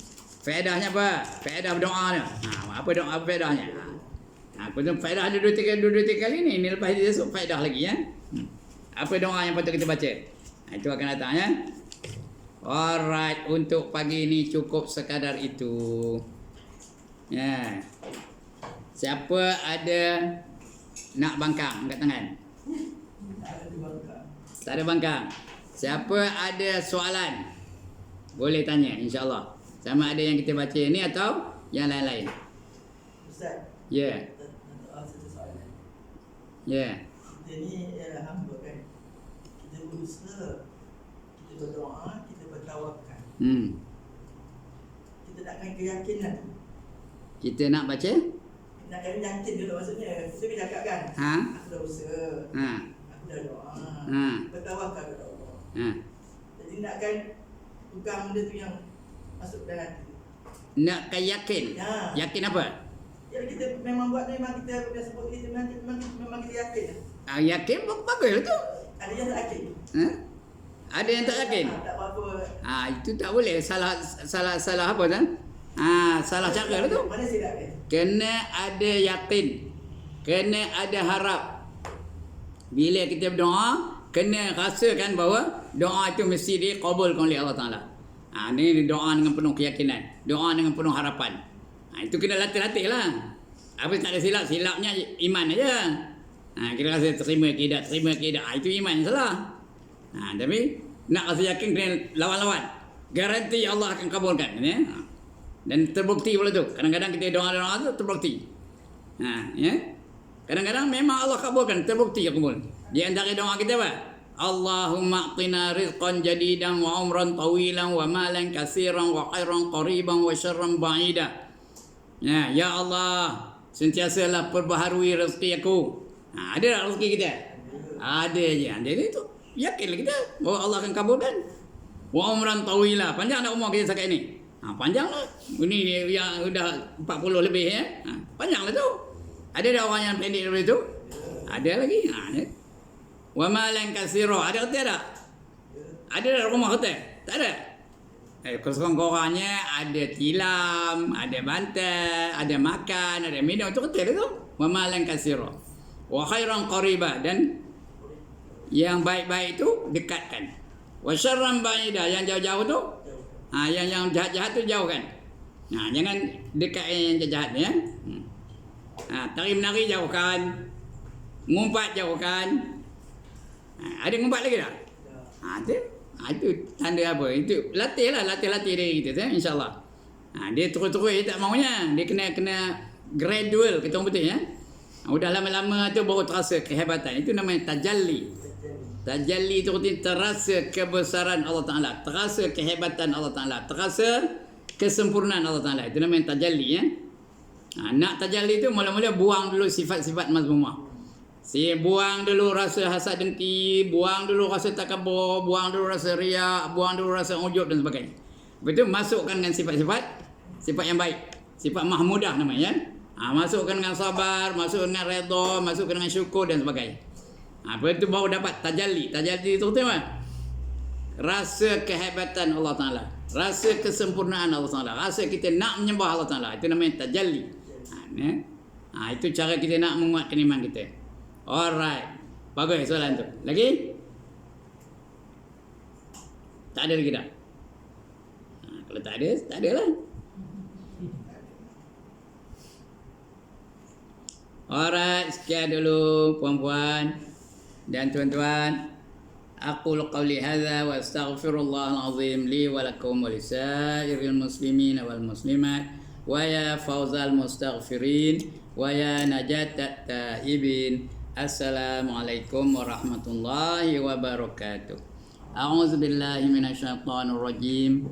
Faedahnya apa? Faedah berdoa ni. Apa doa faedahnya? Aku tu faedah ada dua tiga kali ni. Ini lepas dia esok faedah lagi ya. Apa doa yang patut kita baca? Itu akan datang ya. Alright, untuk pagi ni cukup sekadar itu. Ya. Siapa ada nak bangkang angkat tangan? Tak ada bangkang. Siapa ada soalan? Boleh tanya insya-Allah. Sama ada yang kita baca ni atau yang lain-lain.
Ustaz.
Ya.
Satu soalan.
Ya.
Kita ni ialah hamba kan. Kita berusaha, kita berdoa, kita bertawakal. Kita nakkan keyakinan.
Kita nak baca?
Nak kena yakin dulu maksudnya. Kita kena cakap kan. Aku dah usaha. Aku dah doa. Bertawakal kepada Allah. Jadi nakkan tukang benda tu yang masuk dalam hati.
Nak yakin.
Ya.
Yakin apa?
Ya, kita memang buat ni, memang kita dah sebut kita memang kita yakin.
Yakin bagus tu.
Ada yang tak yakin.
Ada yang tak yakin.
Tak apa-apa.
Itu tak boleh. Salah apa kan? Salah cara tu.
Mana silap dia?
Kena ada yakin. Kena ada harap. Bila kita berdoa, kena rasakan bahawa doa itu mesti dikabulkan oleh Allah Taala. Ini doa dengan penuh keyakinan, doa dengan penuh harapan. Itu kena latih-latih lah. Apa tak ada silap, silapnya iman aja. Kita rasa terima ke tidak, itu iman yang salah. Tapi nak rasa yakin kena lawan-lawan. Garanti Allah akan kabulkan ya. Dan terbukti pula tu. Kadang-kadang kita doa-doa tu terbukti. Ya. Kadang-kadang memang Allah kabulkan, terbukti kabul. Di antara doa kita apa? Allahumma aqina rizqan jadidan wa umran tawilan wa malan katsiran wa khairan qariban wa syarran ba'ida. Ya Allah, sentiasalah perbaharui rezeki aku. Ada tak rezeki kita? Ada je. Jadi itu yakinlah kita bahawa Allah akan kabulkan. Wa umran tawila, panjang nak umur kita sekarang ni. Panjanglah. Ini yang sudah 40 lebih ya. Panjanglah tu. Ada tak orang yang pendek daripada itu? Ada lagi. Wa malan katsira, ada kata tak? Ada tak rumah kata? Tak ada. Kurang-kurangnya ada tilam, ada bantal, ada makan, ada minum, itu kata tu. Wa malan katsira. Wa khairan qariba, dan yang baik-baik itu dekatkan. Wa syarran ba'ida, yang jauh-jauh tu yang jahat-jahat tu jauhkan. Jangan dekat yang jahat ya. Tari-menari jauhkan. Ngumpat jauhkan. Ada ngumpat lagi tak? Itu tanda apa? Itu latihlah, latih diri kita insya-Allah. Dia terus-terus dia tak maunya. Dia kena gradual, kita betul ya. Udah lama-lama tu baru terasa kehebatan. Itu namanya tajalli. Tajalli itu terasa kebesaran Allah Taala, terasa kehebatan Allah Taala, terasa kesempurnaan Allah Taala. Itu namanya tajalli ya. Nak tajalli itu mula-mula buang dulu sifat-sifat mazmumah. Buang dulu rasa hasad dengki, buang dulu rasa takabur, buang dulu rasa riak, buang dulu rasa ujub dan sebagainya. Betul, masukkan dengan sifat yang baik, sifat mahmudah namanya. Masukkan dengan sabar, masukkan dengan redha, masukkan dengan syukur dan sebagainya. Betul baru dapat tajalli. Tajalli itu apa? Rasa kehebatan Allah Taala, rasa kesempurnaan Allah Taala, rasa kita nak menyembah Allah Taala. Itu namanya tajalli. Itu cara kita nak menguatkan iman kita. Alright. Bagus soalan tu. Lagi? Tak ada lagi dah. Kalau tak ada lah. Alright, sekian dulu puan-puan dan tuan-tuan. Aqulu qawli hadza wa astaghfirullahal azim li wa lakum wa lisairil muslimin wal muslimat wa ya fawzal mustaghfirin wa ya najatat taibin. Assalamualaikum warahmatullahi wabarakatuh. A'udzu billahi minasyaitonir rajim.